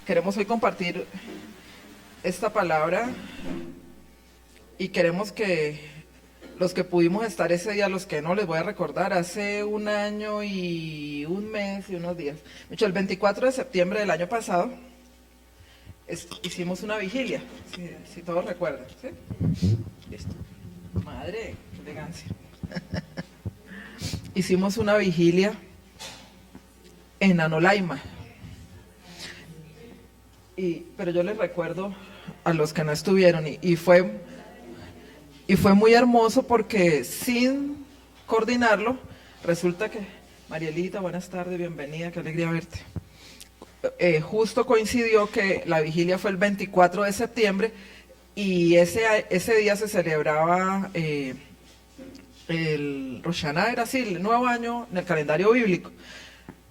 Queremos hoy compartir esta palabra y queremos que los que pudimos estar ese día, los que no, les voy a recordar, hace un año y un mes y unos días. De hecho, el 24 de septiembre del año pasado hicimos una vigilia, si todos recuerdan, ¿sí? Listo. Madre, qué elegancia. Hicimos una vigilia en Anolaima. Pero yo les recuerdo a los que no estuvieron y fue muy hermoso porque sin coordinarlo, resulta que, Marielita, buenas tardes, bienvenida, qué alegría verte. Justo coincidió que la vigilia fue el 24 de septiembre y ese día se celebraba el Rosh Hashanah, era así, el nuevo año en el calendario bíblico.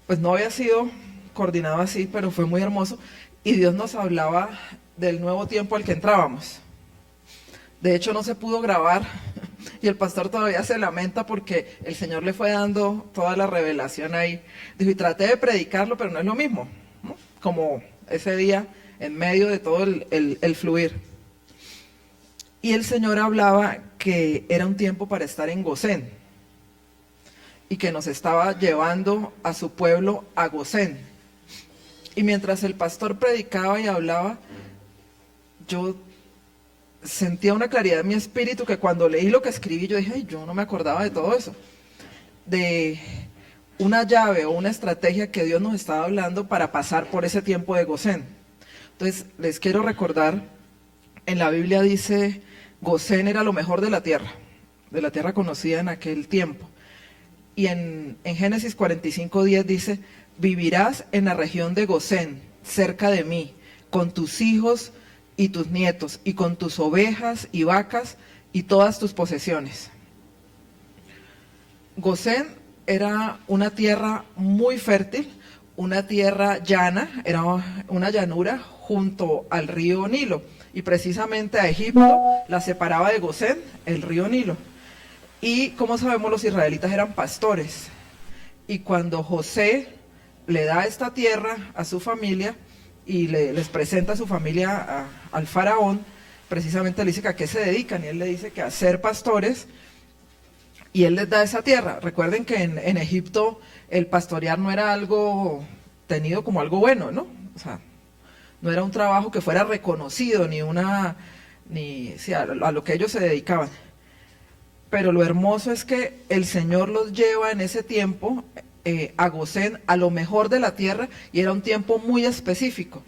Pues no había sido coordinado así, pero fue muy hermoso. Y Dios nos hablaba del nuevo tiempo al que entrábamos. De hecho, no se pudo grabar y el pastor todavía se lamenta porque el Señor le fue dando toda la revelación ahí. Dijo, y traté de predicarlo, pero no es lo mismo, ¿no? Como ese día en medio de todo el fluir. Y el Señor hablaba que era un tiempo para estar en Gosén y que nos estaba llevando a su pueblo a Gosén. Y mientras el pastor predicaba y hablaba, yo sentía una claridad en mi espíritu que cuando leí lo que escribí, yo dije, ay, yo no me acordaba de todo eso. De una llave o una estrategia que Dios nos estaba hablando para pasar por ese tiempo de Gosén. Entonces, les quiero recordar, en la Biblia dice, Gosén era lo mejor de la tierra conocida en aquel tiempo. Y en Génesis 45:10 dice, vivirás en la región de Gosén, cerca de mí, con tus hijos y tus nietos, y con tus ovejas y vacas y todas tus posesiones. Gosén era una tierra muy fértil, una tierra llana, era una llanura junto al río Nilo, y precisamente a Egipto la separaba de Gosén el río Nilo. Y como sabemos, los israelitas eran pastores, y cuando José le da esta tierra a su familia y les presenta a su familia al faraón, precisamente le dice que a qué se dedican, y él le dice que a ser pastores, y él les da esa tierra. Recuerden que en Egipto el pastorear no era algo tenido como algo bueno, ¿no? O sea, no era un trabajo que fuera reconocido, sí, a lo que ellos se dedicaban. Pero lo hermoso es que el Señor los lleva en ese tiempo a Gosén, a lo mejor de la tierra, y era un tiempo muy específico.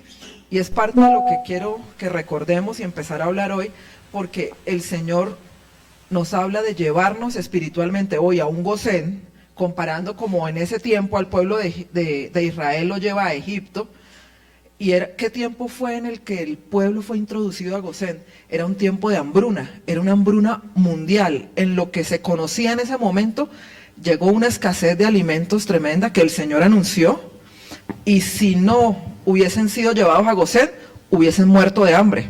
Y es parte de lo que quiero que recordemos y empezar a hablar hoy, porque el Señor nos habla de llevarnos espiritualmente hoy a un Gosén, comparando como en ese tiempo al pueblo de Israel lo lleva a Egipto. ¿Y qué tiempo fue en el que el pueblo fue introducido a Gosén? Era un tiempo de hambruna, era una hambruna mundial. En lo que se conocía en ese momento, llegó una escasez de alimentos tremenda que el Señor anunció, y si no hubiesen sido llevados a Gosén, hubiesen muerto de hambre.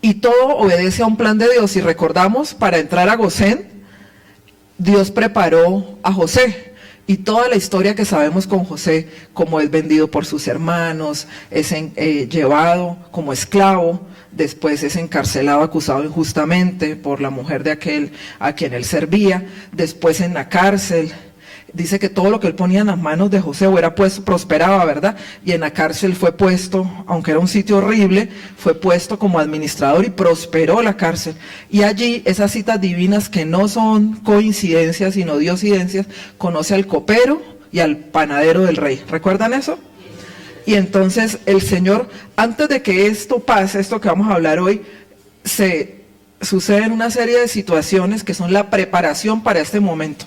Y todo obedece a un plan de Dios. Si recordamos, para entrar a Gosén, Dios preparó a José. Y toda la historia que sabemos con José, como es vendido por sus hermanos, es llevado como esclavo, después es encarcelado, acusado injustamente por la mujer de aquel a quien él servía, después en la cárcel. Dice que todo lo que él ponía en las manos de José era puesto, prosperaba, ¿verdad? Y en la cárcel fue puesto, aunque era un sitio horrible, fue puesto como administrador y prosperó la cárcel. Y allí, esas citas divinas que no son coincidencias, sino diosidencias, conoce al copero y al panadero del rey. ¿Recuerdan eso? Y entonces el Señor, antes de que esto pase, esto que vamos a hablar hoy, suceden una serie de situaciones que son la preparación para este momento.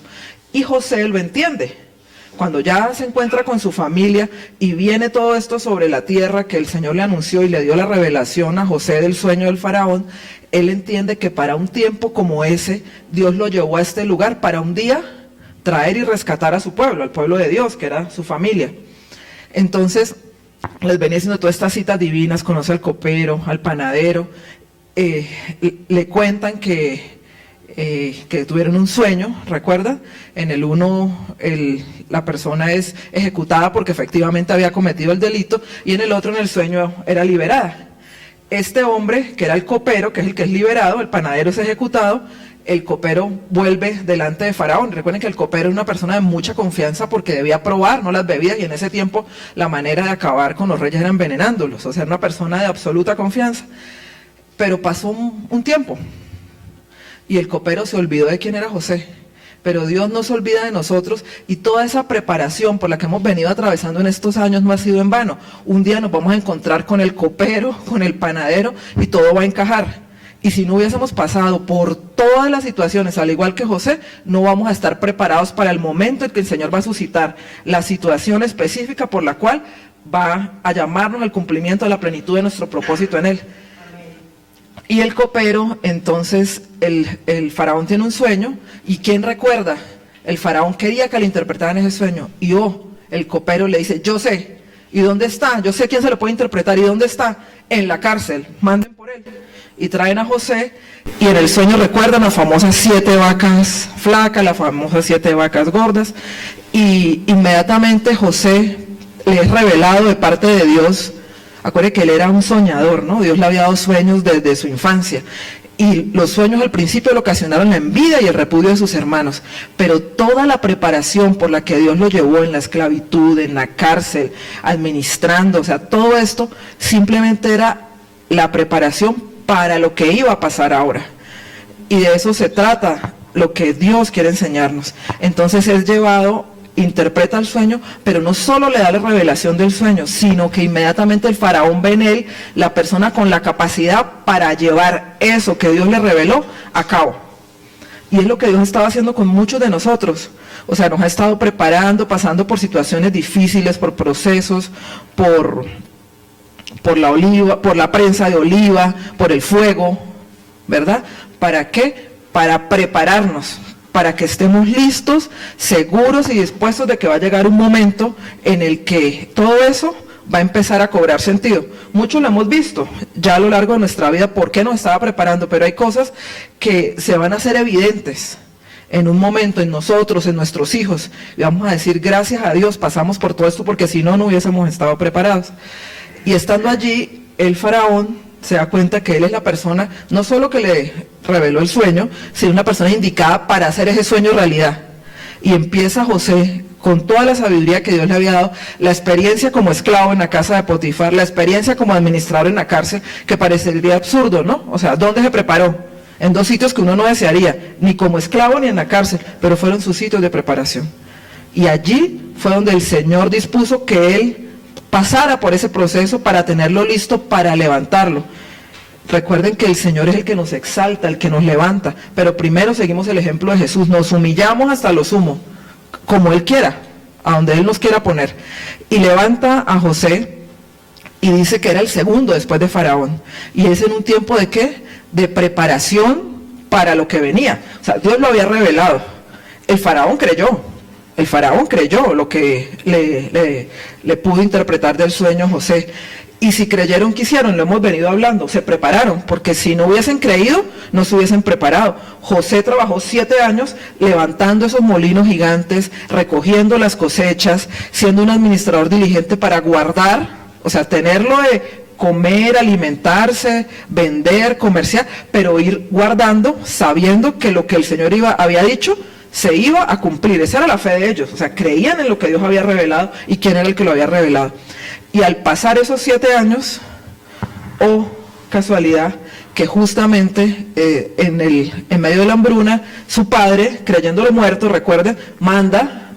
Y José lo entiende. Cuando ya se encuentra con su familia y viene todo esto sobre la tierra que el Señor le anunció y le dio la revelación a José del sueño del faraón, él entiende que para un tiempo como ese, Dios lo llevó a este lugar para un día traer y rescatar a su pueblo, al pueblo de Dios, que era su familia. Entonces, les venía diciendo todas estas citas divinas, conoce al copero, al panadero, le cuentan que que tuvieron un sueño, ¿recuerdan? En el uno la persona es ejecutada porque efectivamente había cometido el delito, y en el otro, en el sueño, era liberada. Este hombre, que era el copero, que es el que es liberado, el panadero es ejecutado, el copero vuelve delante de Faraón. Recuerden que el copero es una persona de mucha confianza porque debía probar, ¿no?, las bebidas, y en ese tiempo la manera de acabar con los reyes era envenenándolos, o sea, era una persona de absoluta confianza. Pero pasó un tiempo, y el copero se olvidó de quién era José. Pero Dios no se olvida de nosotros, y toda esa preparación por la que hemos venido atravesando en estos años no ha sido en vano. Un día nos vamos a encontrar con el copero, con el panadero, y todo va a encajar. Y si no hubiésemos pasado por todas las situaciones, al igual que José, no vamos a estar preparados para el momento en que el Señor va a suscitar la situación específica por la cual va a llamarnos al cumplimiento de la plenitud de nuestro propósito en Él. Y el copero, entonces, el faraón tiene un sueño, y ¿quién recuerda? El faraón quería que le interpretaran ese sueño, y el copero le dice, yo sé. ¿Y dónde está? Yo sé quién se lo puede interpretar. ¿Y dónde está? En la cárcel. Manden por él. Y traen a José, y en el sueño recuerdan las famosas 7 vacas flacas, las famosas 7 vacas gordas, y inmediatamente José le es revelado de parte de Dios. Acuérdense que él era un soñador, ¿no? Dios le había dado sueños desde su infancia, y los sueños al principio le ocasionaron la envidia y el repudio de sus hermanos, pero toda la preparación por la que Dios lo llevó en la esclavitud, en la cárcel, administrando, o sea, todo esto simplemente era la preparación para lo que iba a pasar ahora. Y de eso se trata lo que Dios quiere enseñarnos. Entonces es llevado, interpreta el sueño, pero no solo le da la revelación del sueño, sino que inmediatamente el faraón ve en él la persona con la capacidad para llevar eso que Dios le reveló a cabo. Y es lo que Dios estaba haciendo con muchos de nosotros. O sea, nos ha estado preparando, pasando por situaciones difíciles, por procesos, por la prensa de oliva, por el fuego, ¿verdad? ¿Para qué? Para prepararnos, para que estemos listos, seguros y dispuestos de que va a llegar un momento en el que todo eso va a empezar a cobrar sentido. Muchos lo hemos visto ya a lo largo de nuestra vida, por qué nos estaba preparando, pero hay cosas que se van a hacer evidentes en un momento, en nosotros, en nuestros hijos, y vamos a decir, gracias a Dios pasamos por todo esto, porque si no, no hubiésemos estado preparados. Y estando allí, el faraón se da cuenta que él es la persona, no solo que le reveló el sueño, sino una persona indicada para hacer ese sueño realidad. Y empieza José, con toda la sabiduría que Dios le había dado, la experiencia como esclavo en la casa de Potifar, la experiencia como administrador en la cárcel, que parecería absurdo, ¿no? O sea, ¿dónde se preparó? En 2 sitios que uno no desearía, ni como esclavo ni en la cárcel, pero fueron sus sitios de preparación. Y allí fue donde el Señor dispuso que él pasara por ese proceso para tenerlo listo para levantarlo. Recuerden que el Señor es el que nos exalta, el que nos levanta, pero primero seguimos el ejemplo de Jesús, nos humillamos hasta lo sumo, como Él quiera, a donde Él nos quiera poner, y levanta a José, y dice que era el segundo después de Faraón, y es en un tiempo de ¿qué? De preparación para lo que venía. O sea, Dios lo había revelado, el Faraón creyó lo que le pudo interpretar del sueño José. Y si creyeron, ¿qué hicieron? Lo hemos venido hablando, se prepararon, porque si no hubiesen creído, no se hubiesen preparado. José trabajó 7 años levantando esos molinos gigantes, recogiendo las cosechas, siendo un administrador diligente para guardar, o sea, tenerlo de comer, alimentarse, vender, comerciar, pero ir guardando, sabiendo que lo que el Señor había dicho, se iba a cumplir. Esa era la fe de ellos, o sea, creían en lo que Dios había revelado y quién era el que lo había revelado. Y al pasar esos 7 años, casualidad, que justamente en medio de la hambruna, su padre, creyéndolo muerto, recuerden, manda,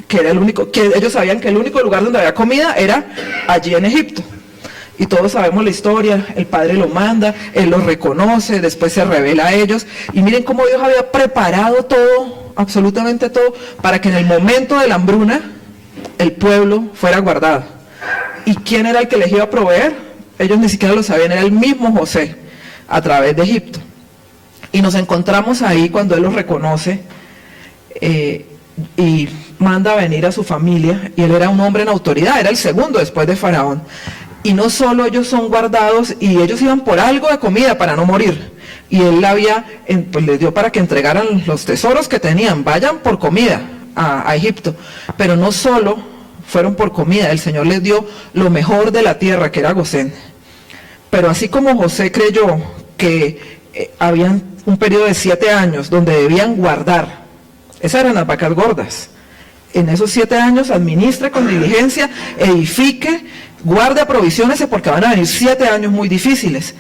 que era el único, que ellos sabían que el único lugar donde había comida era allí en Egipto. Y todos sabemos la historia, el padre lo manda, él lo reconoce, después se revela a ellos, y miren cómo Dios había preparado todo, absolutamente todo, para que en el momento de la hambruna, el pueblo fuera guardado. ¿Y quién era el que les iba a proveer? Ellos ni siquiera lo sabían, era el mismo José, a través de Egipto. Y nos encontramos ahí cuando él los reconoce, y manda a venir a su familia, y él era un hombre en autoridad, era el segundo después de Faraón. Y no solo ellos son guardados, y ellos iban por algo de comida para no morir, y él pues les dio para que entregaran los tesoros que tenían, vayan por comida a Egipto, pero no solo fueron por comida, el Señor les dio lo mejor de la tierra, que era Gosén. Pero así como José creyó que había un periodo de 7 años donde debían guardar, esas eran las vacas gordas, en esos 7 años administre con diligencia, edifique, guarde, aprovisionese, porque van a venir 7 años muy difíciles.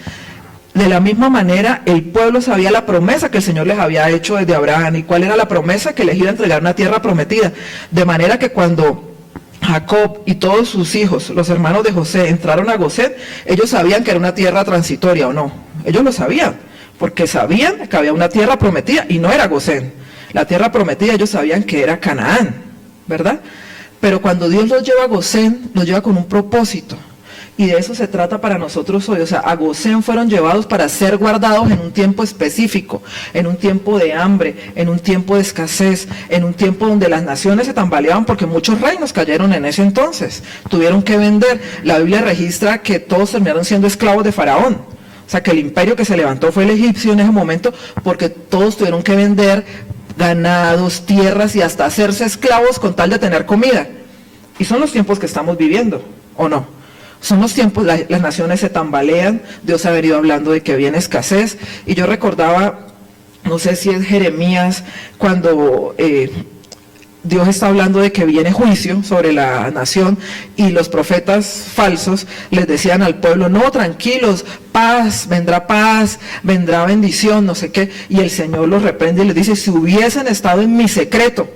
De la misma manera, el pueblo sabía la promesa que el Señor les había hecho desde Abraham. ¿Y cuál era la promesa? Que les iba a entregar una tierra prometida. De manera que cuando Jacob y todos sus hijos, los hermanos de José, entraron a Gosén, ellos sabían que era una tierra transitoria o no. Ellos lo sabían, porque sabían que había una tierra prometida y no era Gosén. La tierra prometida ellos sabían que era Canaán, ¿verdad? Pero cuando Dios los lleva a Gosén, los lleva con un propósito. Y de eso se trata para nosotros hoy. O sea, a Gosén fueron llevados para ser guardados en un tiempo específico, en un tiempo de hambre, en un tiempo de escasez, en un tiempo donde las naciones se tambaleaban porque muchos reinos cayeron en ese entonces. Tuvieron que vender. La Biblia registra que todos terminaron siendo esclavos de Faraón. O sea, que el imperio que se levantó fue el egipcio en ese momento porque todos tuvieron que vender ganados, tierras y hasta hacerse esclavos con tal de tener comida. Y son los tiempos que estamos viviendo, ¿o no? Son los tiempos, las naciones se tambalean, Dios ha venido hablando de que viene escasez, y yo recordaba, no sé si es Jeremías, cuando Dios está hablando de que viene juicio sobre la nación, y los profetas falsos les decían al pueblo, no, tranquilos, paz, vendrá bendición, no sé qué, y el Señor los reprende y les dice, si hubiesen estado en mi secreto,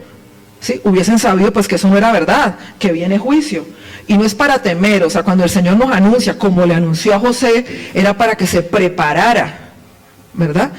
¿sí? Hubiesen sabido pues que eso no era verdad, que viene juicio. Y no es para temer, o sea, cuando el Señor nos anuncia, como le anunció a José, era para que se preparara, ¿verdad?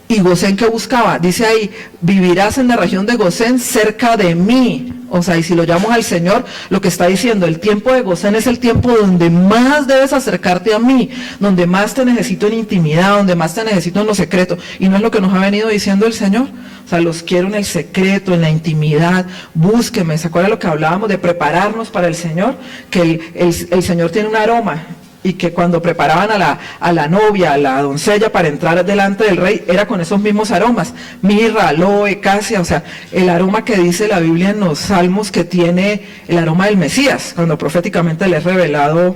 Y Gosén, ¿qué buscaba? Dice ahí, vivirás en la región de Gosén cerca de mí. O sea, y si lo llamamos al Señor, lo que está diciendo, el tiempo de Gosén es el tiempo donde más debes acercarte a mí, donde más te necesito en intimidad, donde más te necesito en lo secreto. Y no es lo que nos ha venido diciendo el Señor. O sea, los quiero en el secreto, en la intimidad, búsqueme. ¿Se acuerdan lo que hablábamos de prepararnos para el Señor? Que el Señor tiene un aroma. Y que cuando preparaban a la novia, a la doncella para entrar delante del rey, era con esos mismos aromas, mirra, aloe, casia, o sea, el aroma que dice la Biblia en los Salmos que tiene el aroma del Mesías, cuando proféticamente le es revelado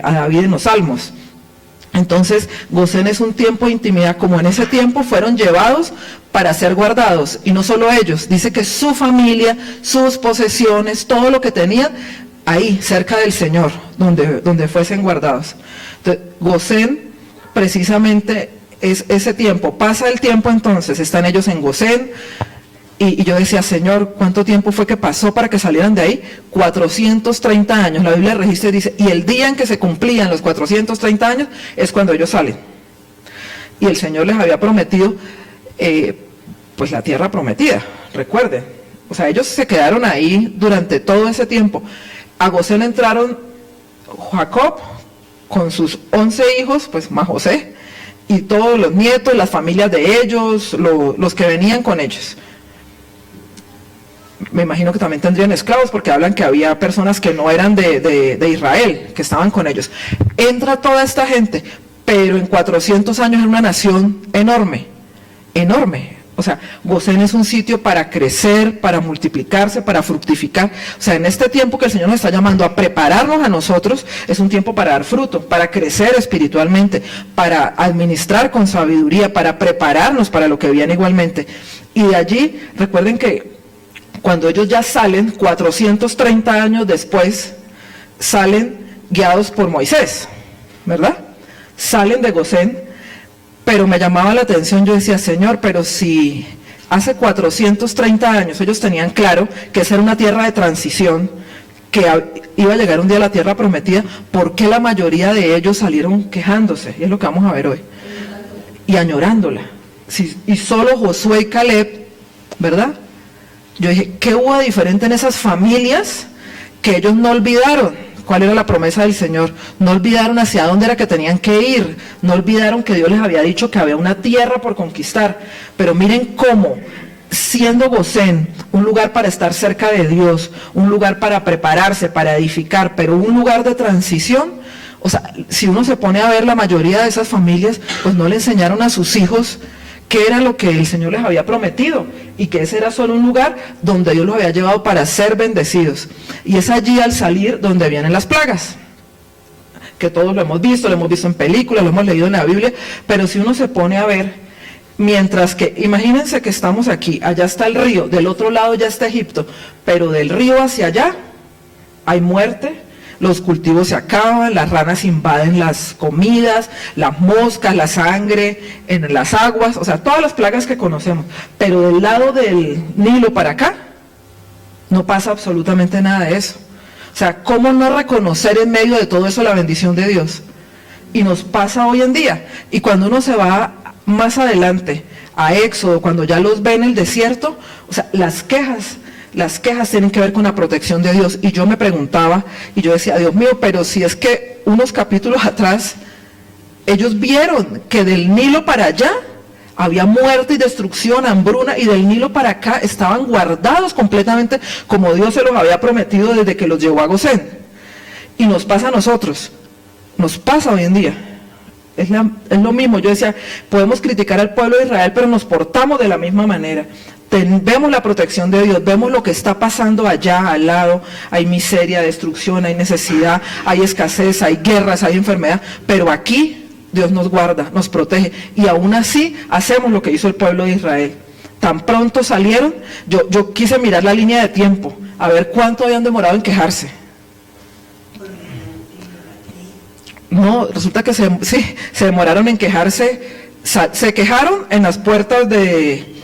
a David en los Salmos. Entonces, Gosén es un tiempo de intimidad, como en ese tiempo fueron llevados para ser guardados, y no solo ellos, dice que su familia, sus posesiones, todo lo que tenían, ahí, cerca del Señor, donde fuesen guardados. Entonces, Gosén, precisamente, es ese tiempo. Pasa el tiempo entonces, están ellos en Gosén, y yo decía, Señor, ¿cuánto tiempo fue que pasó para que salieran de ahí? 430 años. La Biblia registra y dice, y el día en que se cumplían los 430 años, es cuando ellos salen. Y el Señor les había prometido, pues la tierra prometida, recuerden. O sea, ellos se quedaron ahí durante todo ese tiempo. A Gosén entraron Jacob con sus 11 hijos, pues más José, y todos los nietos, las familias de ellos, los que venían con ellos. Me imagino que también tendrían esclavos, porque hablan que había personas que no eran de Israel, que estaban con ellos. Entra toda esta gente, pero en 400 años era una nación enorme, enorme. O sea, Gosén es un sitio para crecer, para multiplicarse, para fructificar. O sea, en este tiempo que el Señor nos está llamando a prepararnos a nosotros, es un tiempo para dar fruto, para crecer espiritualmente, para administrar con sabiduría, para prepararnos para lo que viene igualmente. Y de allí, recuerden que cuando ellos ya salen, 430 años después, salen guiados por Moisés, ¿verdad? Salen de Gosén. Pero me llamaba la atención, yo decía, Señor, pero si hace 430 años ellos tenían claro que esa era una tierra de transición, que iba a llegar un día a la tierra prometida, ¿por qué la mayoría de ellos salieron quejándose? Y es lo que vamos a ver hoy. Y añorándola. Y solo Josué y Caleb, ¿verdad? Yo dije, ¿qué hubo de diferente en esas familias que ellos no olvidaron? ¿Cuál era la promesa del Señor? No olvidaron hacia dónde era que tenían que ir. No olvidaron que Dios les había dicho que había una tierra por conquistar. Pero miren cómo, siendo Gosén un lugar para estar cerca de Dios, un lugar para prepararse, para edificar, pero un lugar de transición, O sea, si uno se pone a ver, la mayoría de esas familias, pues no le enseñaron a sus hijos qué era lo que el Señor les había prometido, y que ese era solo un lugar donde Dios los había llevado para ser bendecidos. Y es allí, al salir, donde vienen las plagas, que todos lo hemos visto en películas, lo hemos leído en la Biblia, pero si uno se pone a ver, mientras que, imagínense que estamos aquí, allá está el río, del otro lado ya está Egipto, pero del río hacia allá hay muerte, los cultivos se acaban, las ranas invaden las comidas, las moscas, la sangre en las aguas, o sea, todas las plagas que conocemos. Pero del lado del Nilo para acá, no pasa absolutamente nada de eso. O sea, ¿cómo no reconocer en medio de todo eso la bendición de Dios? Y nos pasa hoy en día. Y cuando uno se va más adelante a Éxodo, cuando ya los ve en el desierto, o sea, las quejas tienen que ver con la protección de Dios. Y yo me preguntaba, y yo decía, Dios mío, pero si es que unos capítulos atrás, ellos vieron que del Nilo para allá había muerte y destrucción, hambruna, y del Nilo para acá estaban guardados completamente como Dios se los había prometido desde que los llevó a Gosén. Y nos pasa a nosotros, nos pasa hoy en día. Es lo mismo. Yo decía, podemos criticar al pueblo de Israel, pero nos portamos de la misma manera. Vemos la protección de Dios, vemos lo que está pasando allá al lado, hay miseria, destrucción, hay necesidad, hay escasez, hay guerras, hay enfermedad, pero aquí Dios nos guarda, nos protege, y aún así hacemos lo que hizo el pueblo de Israel. Tan pronto salieron, yo quise mirar la línea de tiempo, a ver cuánto habían demorado en quejarse. No, resulta que se demoraron en quejarse, se quejaron en las puertas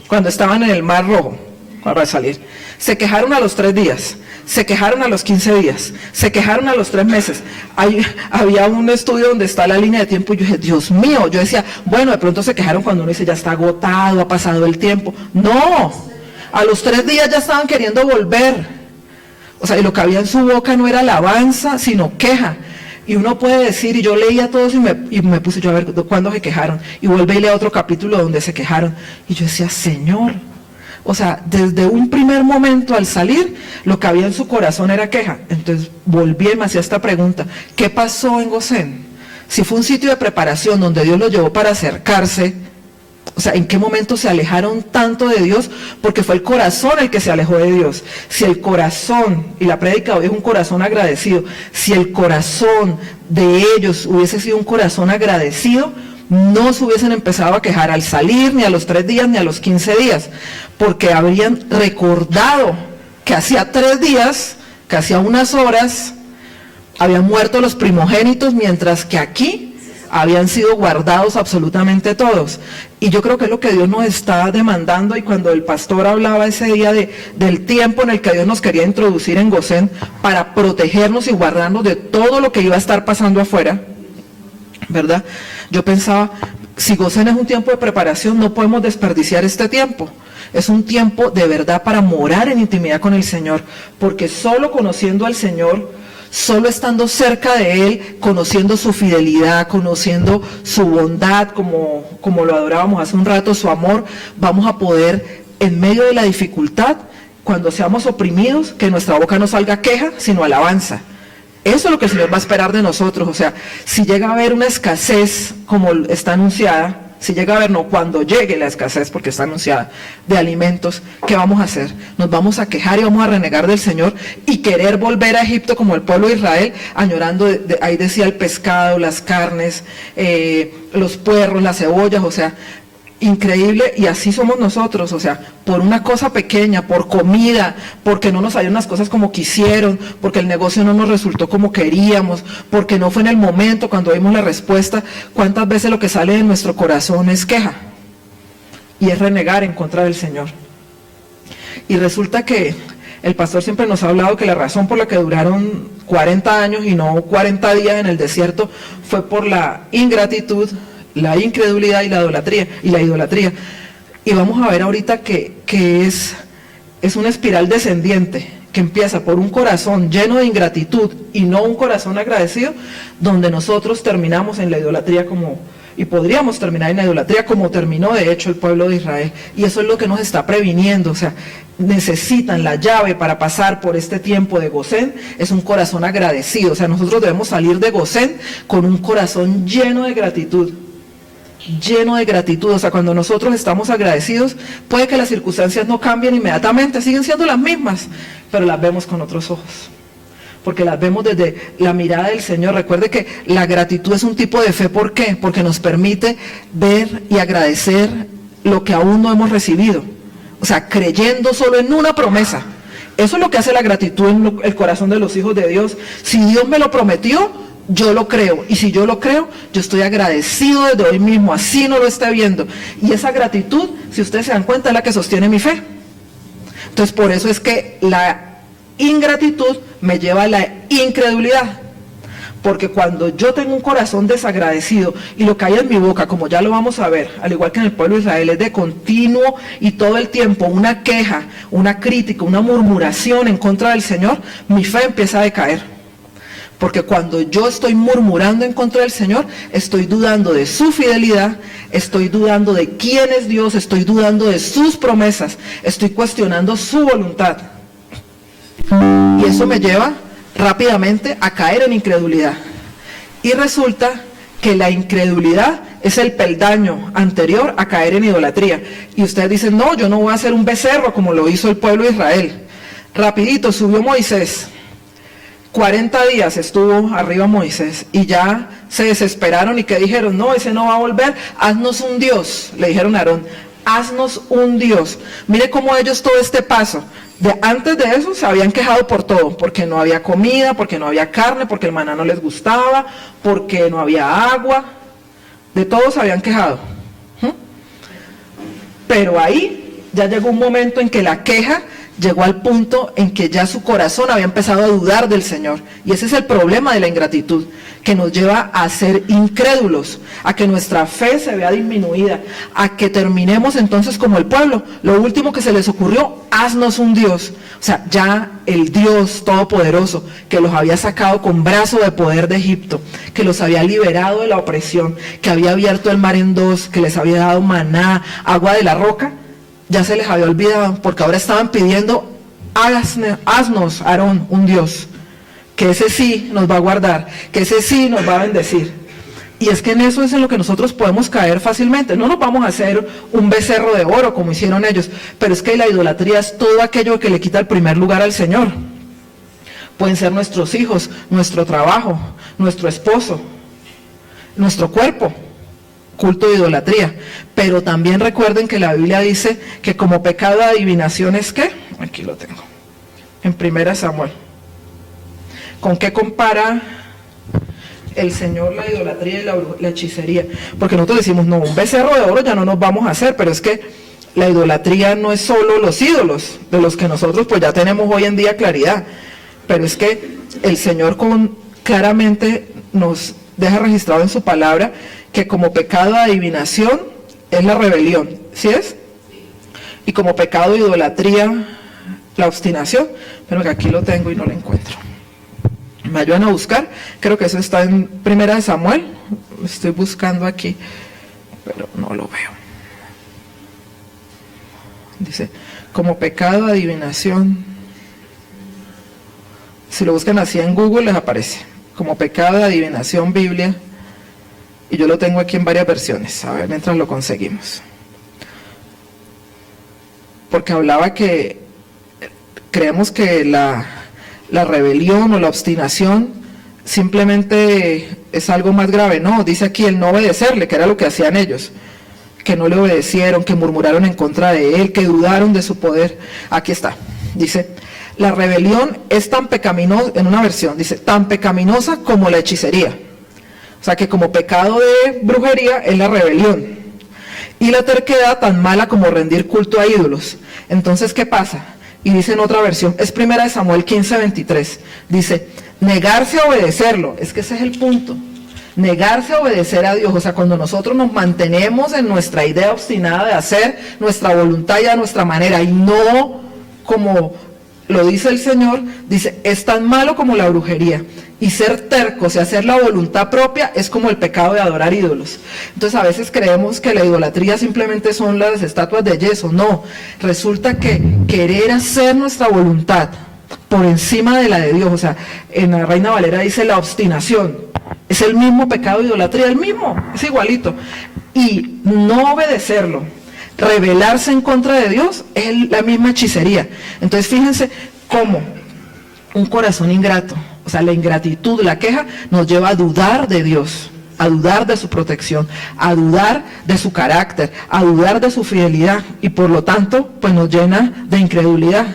cuando estaban en el Mar Rojo, para salir. Se quejaron a los 3 días, se quejaron a los 15 días, se quejaron a los 3 meses. Había un estudio donde está la línea de tiempo, y yo dije, Dios mío, yo decía, bueno, de pronto se quejaron cuando uno dice, ya está agotado, ha pasado el tiempo. No, a los 3 días ya estaban queriendo volver. O sea, y lo que había en su boca no era alabanza, sino queja. Y uno puede decir, y yo leía todo eso y me puse yo a ver cuándo se quejaron, y vuelve y lee otro capítulo donde se quejaron, y yo decía, Señor, o sea, desde un primer momento al salir, lo que había en su corazón era queja. Entonces volví y me hacía esta pregunta, ¿qué pasó en Gosén? Si fue un sitio de preparación donde Dios los llevó para acercarse, o sea, ¿en qué momento se alejaron tanto de Dios? Porque fue el corazón el que se alejó de Dios. Si el corazón, y la prédica hoy es un corazón agradecido, si el corazón de ellos hubiese sido un corazón agradecido, no se hubiesen empezado a quejar al salir, ni a los 3 días, ni a los 15 días, porque habrían recordado que hacía 3 días, que hacía unas horas, habían muerto los primogénitos, mientras que aquí habían sido guardados absolutamente todos. Y yo creo que es lo que Dios nos está demandando, y cuando el pastor hablaba ese día del tiempo en el que Dios nos quería introducir en Gosén para protegernos y guardarnos de todo lo que iba a estar pasando afuera, ¿verdad? Yo pensaba, si Gosén es un tiempo de preparación, no podemos desperdiciar este tiempo. Es un tiempo de verdad para morar en intimidad con el Señor, porque solo conociendo al Señor, solo estando cerca de Él, conociendo su fidelidad, conociendo su bondad, como lo adorábamos hace un rato, su amor, vamos a poder, en medio de la dificultad, cuando seamos oprimidos, que nuestra boca no salga queja, sino alabanza. Eso es lo que el Señor va a esperar de nosotros. O sea, si llega a haber una escasez, como está anunciada, si llega a haber, no, cuando llegue la escasez, porque está anunciada, de alimentos, ¿qué vamos a hacer? Nos vamos a quejar y vamos a renegar del Señor y querer volver a Egipto como el pueblo de Israel, añorando, ahí decía, el pescado, las carnes, los puerros, las cebollas, o sea, increíble. Y así somos nosotros, o sea, por una cosa pequeña, por comida, porque no nos salieron las cosas como quisieron, porque el negocio no nos resultó como queríamos, porque no fue en el momento cuando vimos la respuesta. ¿Cuántas veces lo que sale de nuestro corazón es queja? Y es renegar en contra del Señor. Y resulta que el pastor siempre nos ha hablado que la razón por la que duraron 40 años y no 40 días en el desierto fue por la ingratitud, la incredulidad y la idolatría. Y vamos a ver ahorita que es una espiral descendiente, que empieza por un corazón lleno de ingratitud y no un corazón agradecido, donde nosotros terminamos en la idolatría, como Y podríamos terminar en la idolatría como terminó de hecho el pueblo de Israel. Y eso es lo que nos está previniendo. O sea, necesitan la llave para pasar por este tiempo de Gosén, es un corazón agradecido. O sea, nosotros debemos salir de Gosén con un corazón lleno de gratitud. Lleno de gratitud. O sea, cuando nosotros estamos agradecidos, puede que las circunstancias no cambien inmediatamente, siguen siendo las mismas, pero las vemos con otros ojos. Porque las vemos desde la mirada del Señor. Recuerde que la gratitud es un tipo de fe. ¿Por qué? Porque nos permite ver y agradecer lo que aún no hemos recibido. O sea, creyendo solo en una promesa. Eso es lo que hace la gratitud en el corazón de los hijos de Dios. Si Dios me lo prometió, yo lo creo. Y si yo lo creo, yo estoy agradecido desde hoy mismo, así no lo esté viendo. Y esa gratitud, si ustedes se dan cuenta, es la que sostiene mi fe. Entonces, por eso es que la ingratitud me lleva a la incredulidad, porque cuando yo tengo un corazón desagradecido y lo que hay en mi boca, como ya lo vamos a ver, al igual que en el pueblo de Israel, es de continuo y todo el tiempo una queja, una crítica, una murmuración en contra del Señor, mi fe empieza a decaer. Porque cuando yo estoy murmurando en contra del Señor, estoy dudando de su fidelidad, estoy dudando de quién es Dios, estoy dudando de sus promesas, estoy cuestionando su voluntad. Y eso me lleva rápidamente a caer en incredulidad. Y resulta que la incredulidad es el peldaño anterior a caer en idolatría. Y ustedes dicen, no, yo no voy a hacer un becerro como lo hizo el pueblo de Israel. Rapidito, subió Moisés. 40 días estuvo arriba Moisés y ya se desesperaron y que dijeron, no, ese no va a volver, haznos un Dios. Le dijeron a Aarón, haznos un Dios. Mire cómo ellos todo este paso. Antes de eso se habían quejado por todo, porque no había comida, porque no había carne, porque el maná no les gustaba, porque no había agua, de todo se habían quejado. Pero ahí ya llegó un momento en que la queja llegó al punto en que ya su corazón había empezado a dudar del Señor. Y ese es el problema de la ingratitud, que nos lleva a ser incrédulos, a que nuestra fe se vea disminuida, a que terminemos entonces como el pueblo. Lo último que se les ocurrió, haznos un Dios. O sea, ya el Dios Todopoderoso, que los había sacado con brazo de poder de Egipto, que los había liberado de la opresión, que había abierto el mar en dos, que les había dado maná, agua de la roca, ya se les había olvidado, porque ahora estaban pidiendo, haznos, Aarón, un Dios, que ese sí nos va a guardar, que ese sí nos va a bendecir. Y es que en eso es en lo que nosotros podemos caer fácilmente. No nos vamos a hacer un becerro de oro como hicieron ellos, pero es que la idolatría es todo aquello que le quita el primer lugar al Señor. Pueden ser nuestros hijos, nuestro trabajo, nuestro esposo, nuestro cuerpo. Culto de idolatría, pero también recuerden que la Biblia dice que como pecado de adivinación es ¿qué? Aquí lo tengo, en 1 Samuel. ¿Con qué compara el Señor la idolatría y la hechicería? Porque nosotros decimos, no, un becerro de oro ya no nos vamos a hacer, pero es que la idolatría no es solo los ídolos, de los que nosotros pues ya tenemos hoy en día claridad, pero es que el Señor claramente nos deja registrado en su palabra que como pecado de adivinación es la rebelión, ¿sí es? Y como pecado de idolatría, la obstinación, pero que aquí lo tengo y no lo encuentro. Me ayudan a buscar, creo que eso está en 1 Samuel, estoy buscando aquí, pero no lo veo. Dice, como pecado de adivinación, si lo buscan así en Google les aparece, como pecado de adivinación Biblia, y yo lo tengo aquí en varias versiones, a ver mientras lo conseguimos. Porque hablaba que creemos que la rebelión o la obstinación simplemente es algo más grave. No, dice aquí el no obedecerle, que era lo que hacían ellos, que no le obedecieron, que murmuraron en contra de él, que dudaron de su poder. Aquí está, dice, la rebelión es tan pecaminosa, en una versión dice, tan pecaminosa como la hechicería. O sea que como pecado de brujería es la rebelión. Y la terquedad tan mala como rendir culto a ídolos. Entonces, ¿qué pasa? Y dice en otra versión, es 1 Samuel 15:23. Dice, negarse a obedecerlo. Es que ese es el punto. Negarse a obedecer a Dios. O sea, cuando nosotros nos mantenemos en nuestra idea obstinada de hacer nuestra voluntad y a nuestra manera, y no como lo dice el Señor, dice, es tan malo como la brujería. Y ser tercos y hacer la voluntad propia es como el pecado de adorar ídolos. Entonces a veces creemos que la idolatría simplemente son las estatuas de yeso. No, resulta que querer hacer nuestra voluntad por encima de la de Dios, o sea, en la Reina Valera dice la obstinación, es el mismo pecado de idolatría, el mismo, es igualito. Y no obedecerlo, rebelarse en contra de Dios, es la misma hechicería. Entonces fíjense cómo un corazón ingrato, o sea, la ingratitud, la queja, nos lleva a dudar de Dios, a dudar de su protección, a dudar de su carácter, a dudar de su fidelidad, y por lo tanto, pues nos llena de incredulidad.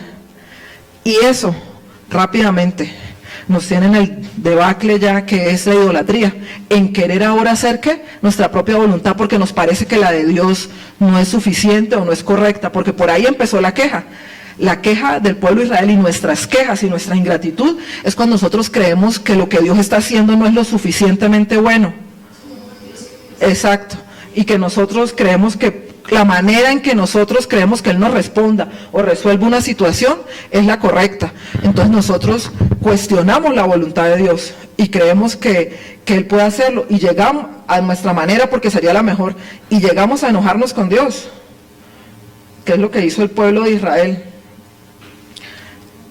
Y eso, rápidamente, nos tiene en el debacle ya que es la idolatría, en querer ahora hacer ¿qué? Nuestra propia voluntad, porque nos parece que la de Dios no es suficiente o no es correcta, porque por ahí empezó la queja. La queja del pueblo de Israel y nuestras quejas y nuestra ingratitud es cuando nosotros creemos que lo que Dios está haciendo no es lo suficientemente bueno. Exacto. Y que nosotros creemos que la manera en que nosotros creemos que Él nos responda o resuelva una situación es la correcta. Entonces nosotros cuestionamos la voluntad de Dios y creemos que Él puede hacerlo y llegamos a nuestra manera porque sería la mejor y llegamos a enojarnos con Dios, que es lo que hizo el pueblo de Israel.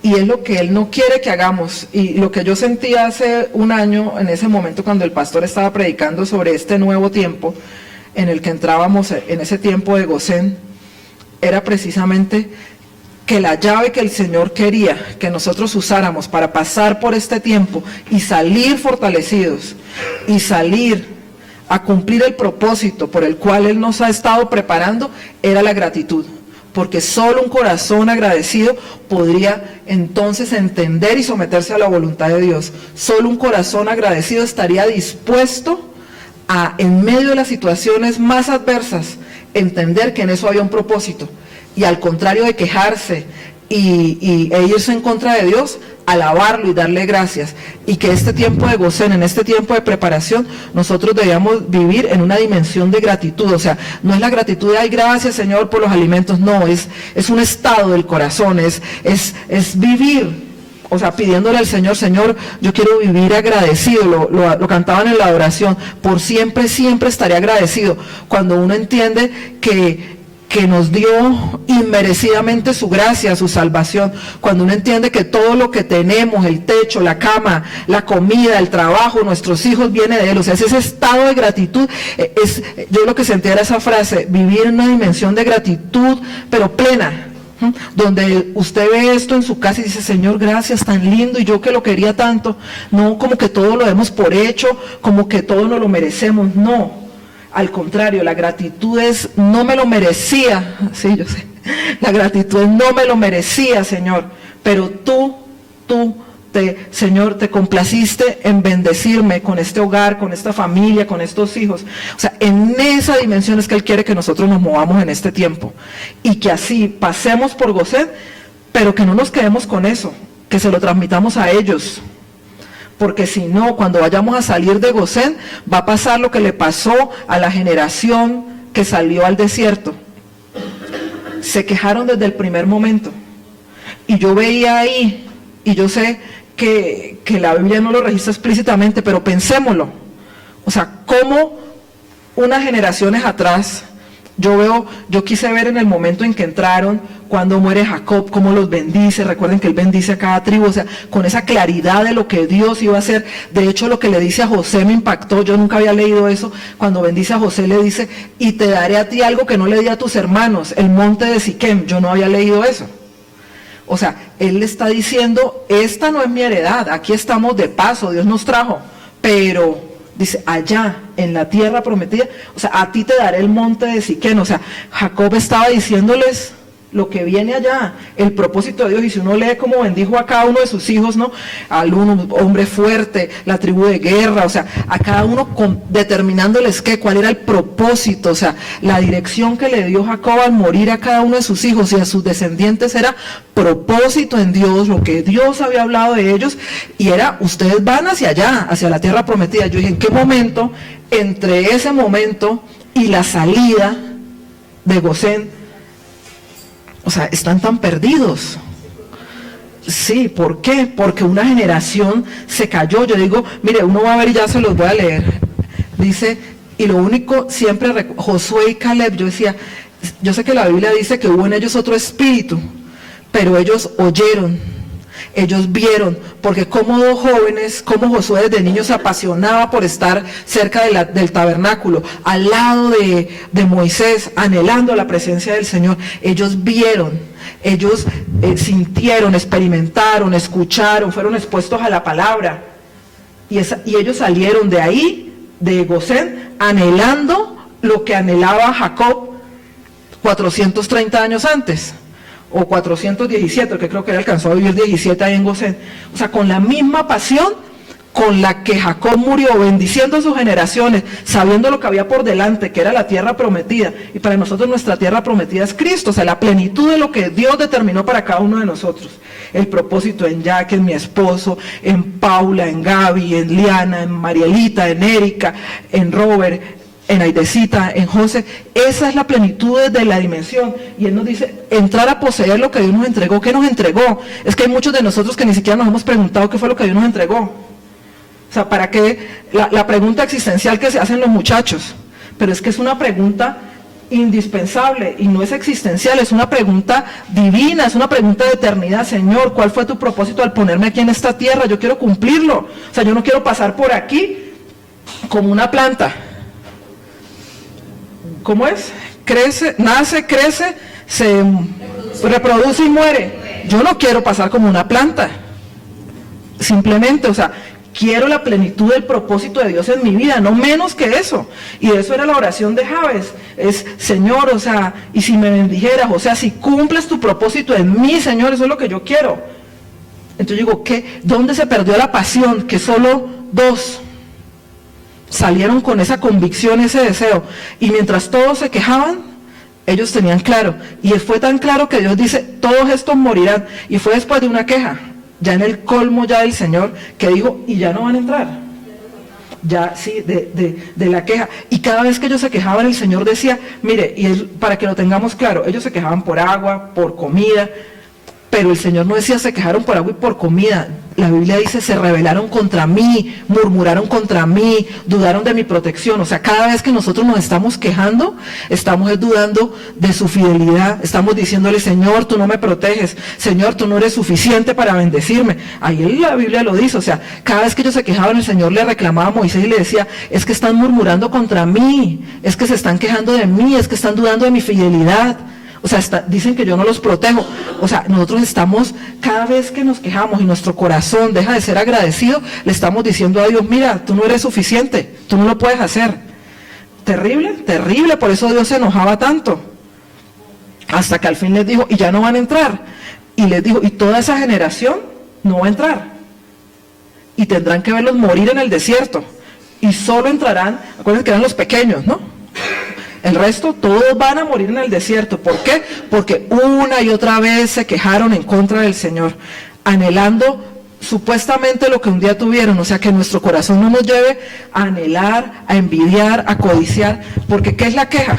Y es lo que Él no quiere que hagamos. Y lo que yo sentí hace un año, en ese momento cuando el pastor estaba predicando sobre este nuevo tiempo, en el que entrábamos en ese tiempo de Gosén, era precisamente que la llave que el Señor quería que nosotros usáramos para pasar por este tiempo y salir fortalecidos, y salir a cumplir el propósito por el cual Él nos ha estado preparando, era la gratitud. Porque solo un corazón agradecido podría entonces entender y someterse a la voluntad de Dios. Solo un corazón agradecido estaría dispuesto a, en medio de las situaciones más adversas, entender que en eso había un propósito. Y al contrario de quejarse e irse en contra de Dios, alabarlo y darle gracias. Y que este tiempo de Gosén, en este tiempo de preparación, nosotros debíamos vivir en una dimensión de gratitud. O sea, no es la gratitud de, ay, gracias Señor por los alimentos, no, es un estado del corazón, es vivir. O sea, pidiéndole al Señor, Señor, yo quiero vivir agradecido, lo cantaban en la adoración, por siempre, siempre estaré agradecido. Cuando uno entiende que nos dio inmerecidamente su gracia, su salvación, cuando uno entiende que todo lo que tenemos, el techo, la cama, la comida, el trabajo, nuestros hijos, viene de Él. O sea, es ese estado de gratitud. Yo lo que sentía era esa frase, vivir en una dimensión de gratitud, pero plena, donde usted ve esto en su casa y dice, Señor, gracias, tan lindo, y yo que lo quería tanto. No como que todo lo demos por hecho, como que todo nos lo merecemos, no. Al contrario, la gratitud es, no me lo merecía, sí, yo sé, la gratitud es, no me lo merecía, Señor, pero Señor, te complaciste en bendecirme con este hogar, con esta familia, con estos hijos. O sea, en esa dimensión es que Él quiere que nosotros nos movamos en este tiempo, y que así pasemos por Gosén, pero que no nos quedemos con eso, que se lo transmitamos a ellos. Porque si no, cuando vayamos a salir de Gosén, va a pasar lo que le pasó a la generación que salió al desierto. Se quejaron desde el primer momento. Y yo veía ahí, y yo sé que la Biblia no lo registra explícitamente, pero pensémoslo. O sea, cómo unas generaciones atrás, yo quise ver en el momento en que entraron, cuando muere Jacob, cómo los bendice. Recuerden que él bendice a cada tribu, o sea, con esa claridad de lo que Dios iba a hacer. De hecho, lo que le dice a José me impactó, yo nunca había leído eso. Cuando bendice a José le dice, y te daré a ti algo que no le di a tus hermanos, el monte de Siquem. Yo no había leído eso. O sea, él le está diciendo, esta no es mi heredad, aquí estamos de paso, Dios nos trajo, pero dice, allá en la tierra prometida, o sea, a ti te daré el monte de Siquem. O sea, Jacob estaba diciéndoles lo que viene allá, el propósito de Dios. Y si uno lee cómo bendijo a cada uno de sus hijos, ¿no? Al uno, hombre fuerte, la tribu de guerra, o sea, a cada uno determinándoles cuál era el propósito, o sea, la dirección que le dio Jacob al morir a cada uno de sus hijos y a sus descendientes era propósito en Dios, lo que Dios había hablado de ellos, y era, ustedes van hacia allá, hacia la tierra prometida. Yo dije, ¿en qué momento, entre ese momento y la salida de Gosén, o sea, están tan perdidos? Sí, ¿por qué? Porque una generación se cayó. Yo digo, mire, uno va a ver y ya se los voy a leer. Dice, y lo único, siempre, Josué y Caleb, yo decía, yo sé que la Biblia dice que hubo en ellos otro espíritu, pero ellos oyeron, ellos vieron, porque como dos jóvenes, como Josué desde niño se apasionaba por estar cerca del tabernáculo, al lado de Moisés, anhelando la presencia del Señor, ellos vieron, ellos sintieron, experimentaron, escucharon, fueron expuestos a la palabra, y ellos salieron de ahí, de Gosén, anhelando lo que anhelaba Jacob 430 años antes, o 417, que creo que él alcanzó a vivir 17 ahí en Gosén. O sea, con la misma pasión con la que Jacob murió, bendiciendo a sus generaciones, sabiendo lo que había por delante, que era la tierra prometida. Y para nosotros nuestra tierra prometida es Cristo, o sea, la plenitud de lo que Dios determinó para cada uno de nosotros. El propósito en Jack, en mi esposo, en Paula, en Gaby, en Liana, en Marielita, en Erika, en Robert, en Aidecita, en José. Esa es la plenitud de la dimensión. Y Él nos dice, entrar a poseer lo que Dios nos entregó. ¿Qué nos entregó? Es que hay muchos de nosotros que ni siquiera nos hemos preguntado qué fue lo que Dios nos entregó. O sea, ¿para qué? La pregunta existencial que se hacen los muchachos. Pero es que es una pregunta indispensable y no es existencial, es una pregunta divina, es una pregunta de eternidad. Señor, ¿cuál fue tu propósito al ponerme aquí en esta tierra? Yo quiero cumplirlo. O sea, yo no quiero pasar por aquí como una planta. ¿Cómo es? Crece, nace, crece, se reproduce y muere. Yo no quiero pasar como una planta. Simplemente, o sea, quiero la plenitud del propósito de Dios en mi vida, no menos que eso. Y eso era la oración de Jabes. Es, Señor, o sea, y si me bendijeras, o sea, si cumples tu propósito en mí, Señor, eso es lo que yo quiero. Entonces digo, ¿dónde se perdió la pasión? Que solo dos salieron con esa convicción, ese deseo. Y mientras todos se quejaban, ellos tenían claro. Y fue tan claro que Dios dice, todos estos morirán. Y fue después de una queja, ya en el colmo ya del Señor, que dijo, y ya no van a entrar. Ya sí, de la queja. Y cada vez que ellos se quejaban, el Señor decía, mire, para que lo tengamos claro, ellos se quejaban por agua, por comida, pero el Señor no decía se quejaron por agua y por comida. La Biblia dice se rebelaron contra mí, murmuraron contra mí, dudaron de mi protección. O sea, cada vez que nosotros nos estamos quejando, estamos dudando de su fidelidad. Estamos diciéndole, Señor, tú no me proteges. Señor, tú no eres suficiente para bendecirme. Ahí la Biblia lo dice. O sea, cada vez que ellos se quejaban, el Señor le reclamaba a Moisés y le decía, es que están murmurando contra mí, es que se están quejando de mí, es que están dudando de mi fidelidad. O sea, dicen que yo no los protejo. O sea, nosotros estamos, cada vez que nos quejamos y nuestro corazón deja de ser agradecido, le estamos diciendo a Dios, mira, tú no eres suficiente, tú no lo puedes hacer. Terrible, terrible, por eso Dios se enojaba tanto. Hasta que al fin les dijo, y ya no van a entrar. Y les dijo, y toda esa generación no va a entrar. Y tendrán que verlos morir en el desierto. Y solo entrarán, acuérdense que eran los pequeños, ¿no? El resto, todos van a morir en el desierto. ¿Por qué? Porque una y otra vez se quejaron en contra del Señor, anhelando supuestamente lo que un día tuvieron. O sea, que nuestro corazón no nos lleve a anhelar, a envidiar, a codiciar. Porque ¿qué es la queja?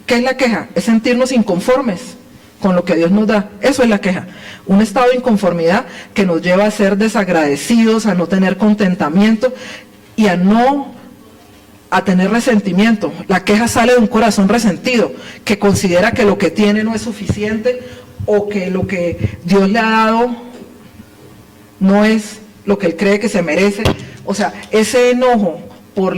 ¿Qué es la queja? Es sentirnos inconformes con lo que Dios nos da. Eso es la queja. Un estado de inconformidad que nos lleva a ser desagradecidos, a no tener contentamiento y a tener resentimiento. La queja sale de un corazón resentido, que considera que lo que tiene no es suficiente, o que lo que Dios le ha dado no es lo que él cree que se merece. O sea, ese enojo por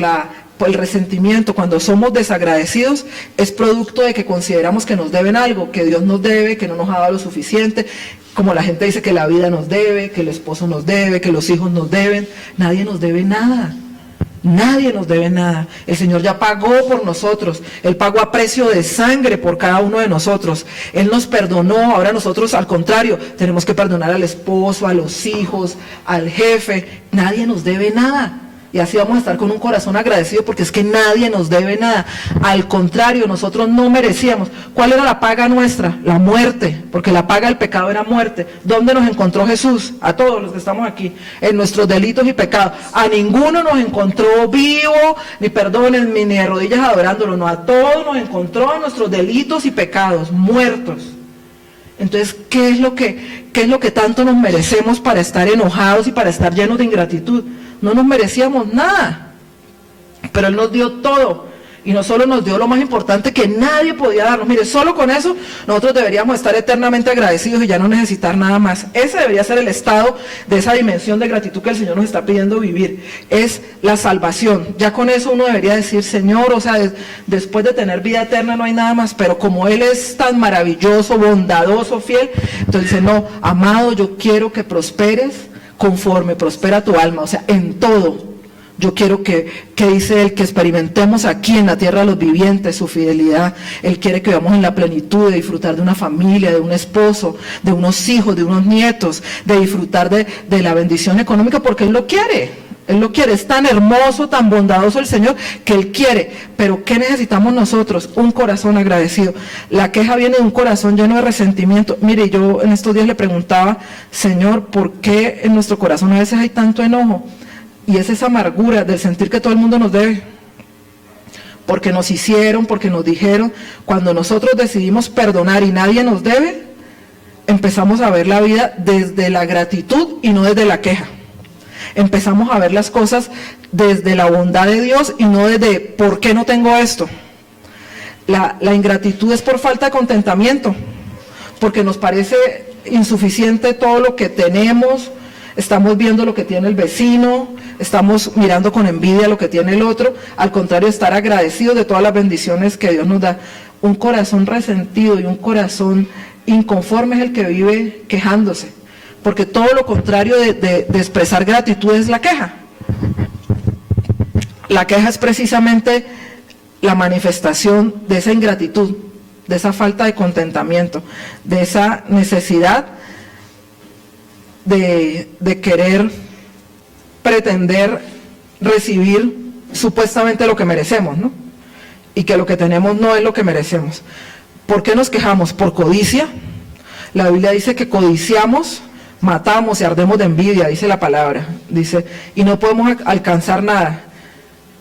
el resentimiento, cuando somos desagradecidos, es producto de que consideramos que nos deben algo, que Dios nos debe, que no nos ha dado lo suficiente. Como la gente dice que la vida nos debe, que el esposo nos debe, que los hijos nos deben. Nadie nos debe nada. Nadie nos debe nada. El Señor ya pagó por nosotros. Él pagó a precio de sangre por cada uno de nosotros. Él nos perdonó. Ahora nosotros, al contrario, tenemos que perdonar al esposo, a los hijos, al jefe. Nadie nos debe nada. Y así vamos a estar con un corazón agradecido, porque es que nadie nos debe nada. Al contrario, nosotros no merecíamos. ¿Cuál era la paga nuestra? La muerte, porque la paga del pecado era muerte. ¿Dónde nos encontró Jesús? A todos los que estamos aquí, en nuestros delitos y pecados. A ninguno nos encontró vivo, ni perdones, ni de rodillas adorándolo. No, a todos nos encontró en nuestros delitos y pecados, muertos. Entonces, ¿qué es lo que tanto nos merecemos para estar enojados y para estar llenos de ingratitud? No nos merecíamos nada, pero Él nos dio todo. Y no solo nos dio lo más importante que nadie podía darnos. Mire, solo con eso nosotros deberíamos estar eternamente agradecidos y ya no necesitar nada más. Ese debería ser el estado de esa dimensión de gratitud que el Señor nos está pidiendo vivir. Es la salvación. Ya con eso uno debería decir, Señor, o sea, después de tener vida eterna no hay nada más. Pero como Él es tan maravilloso, bondadoso, fiel, entonces dice, no, amado, yo quiero que prosperes conforme prospera tu alma. O sea, en todo. Yo quiero que dice Él, que experimentemos aquí en la tierra de los vivientes su fidelidad. Él quiere que vivamos en la plenitud de disfrutar de una familia, de un esposo, de unos hijos, de unos nietos, de disfrutar de la bendición económica, porque Él lo quiere. Él lo quiere, es tan hermoso, tan bondadoso el Señor, que Él quiere. Pero ¿qué necesitamos nosotros? Un corazón agradecido. La queja viene de un corazón lleno de resentimiento. Mire, yo en estos días le preguntaba, Señor, ¿por qué en nuestro corazón a veces hay tanto enojo? Y es esa amargura del sentir que todo el mundo nos debe, porque nos hicieron, porque nos dijeron. Cuando nosotros decidimos perdonar y nadie nos debe, empezamos a ver la vida desde la gratitud y no desde la queja. Empezamos a ver las cosas desde la bondad de Dios y no desde ¿por qué no tengo esto? La ingratitud es por falta de contentamiento, porque nos parece insuficiente todo lo que tenemos. Estamos viendo lo que tiene el vecino, estamos mirando con envidia lo que tiene el otro, al contrario, estar agradecidos de todas las bendiciones que Dios nos da. Un corazón resentido y un corazón inconforme es el que vive quejándose, porque todo lo contrario de expresar gratitud es la queja. La queja es precisamente la manifestación de esa ingratitud, de esa falta de contentamiento, de esa necesidad de querer pretender recibir supuestamente lo que merecemos, ¿no? Y que lo que tenemos no es lo que merecemos. ¿Por qué nos quejamos? ¿Por codicia? La Biblia dice que codiciamos, matamos y ardemos de envidia, dice la palabra. Dice, y no podemos alcanzar nada.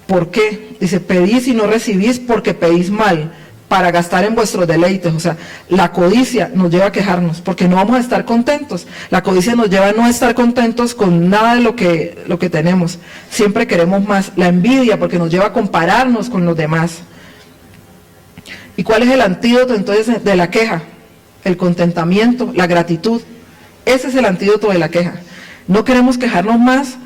¿Por qué? Dice, pedís y no recibís porque pedís mal, para gastar en vuestros deleites. O sea, la codicia nos lleva a quejarnos, porque no vamos a estar contentos. La codicia nos lleva a no estar contentos con nada de lo que tenemos. Siempre queremos más. La envidia, porque nos lleva a compararnos con los demás. ¿Y cuál es el antídoto entonces de la queja? El contentamiento, la gratitud. Ese es el antídoto de la queja. No queremos quejarnos más.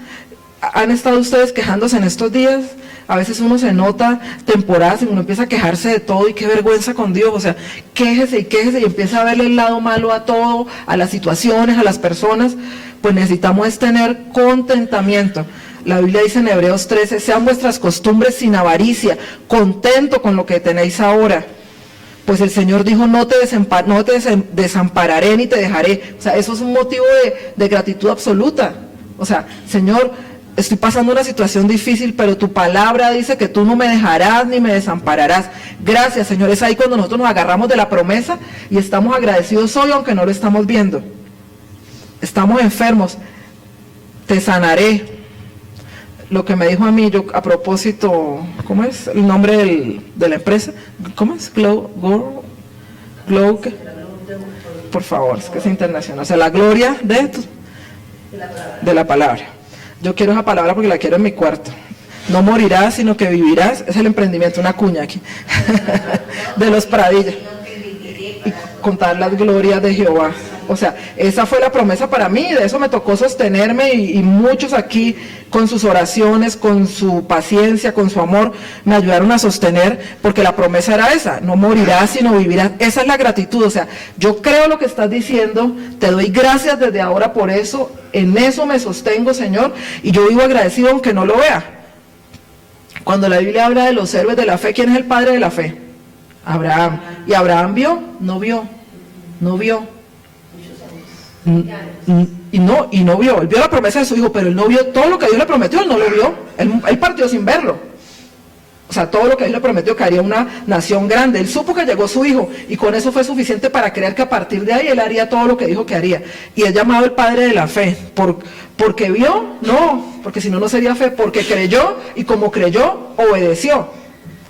¿Han estado ustedes quejándose en estos días? A veces uno se nota temporadas y uno empieza a quejarse de todo y qué vergüenza con Dios. O sea, quéjese y empieza a verle el lado malo a todo, a las situaciones, a las personas. Pues necesitamos es tener contentamiento. La Biblia dice en Hebreos 13, sean vuestras costumbres sin avaricia, contento con lo que tenéis ahora. Pues el Señor dijo, no te desampararé ni te dejaré. O sea, eso es un motivo de gratitud absoluta. O sea, Señor, estoy pasando una situación difícil, pero tu palabra dice que tú no me dejarás ni me desampararás. Gracias, Señor. Es ahí cuando nosotros nos agarramos de la promesa y estamos agradecidos hoy, aunque no lo estamos viendo. Estamos enfermos. Te sanaré. Lo que me dijo a mí, yo a propósito, ¿cómo es el nombre de la empresa? ¿Cómo es? Glow, ¿qué? Por favor, es que es internacional. O sea, la gloria de la palabra. Yo quiero esa palabra porque la quiero en mi cuarto. No morirás, sino que vivirás. Es el emprendimiento, una cuña aquí. De los Pradilla. Y contar las glorias de Jehová. O sea, esa fue la promesa para mí, de eso me tocó sostenerme y muchos aquí con sus oraciones, con su paciencia, con su amor, me ayudaron a sostener, porque la promesa era esa, no morirás sino vivirás. Esa es la gratitud. O sea, yo creo lo que estás diciendo, te doy gracias desde ahora por eso, en eso me sostengo, Señor, y yo vivo agradecido aunque no lo vea. Cuando la Biblia habla de los héroes de la fe, ¿quién es el padre de la fe? Abraham. ¿Y Abraham vio? No vio. Y no vio, él vio la promesa de su hijo, pero él no vio todo lo que Dios le prometió, él no lo vio, él partió sin verlo. O sea, todo lo que Dios le prometió, que haría una nación grande, él supo que llegó su hijo, y con eso fue suficiente para creer que a partir de ahí él haría todo lo que dijo que haría. Y es llamado el padre de la fe, porque vio, no, porque si no, no sería fe, porque creyó, y como creyó, obedeció.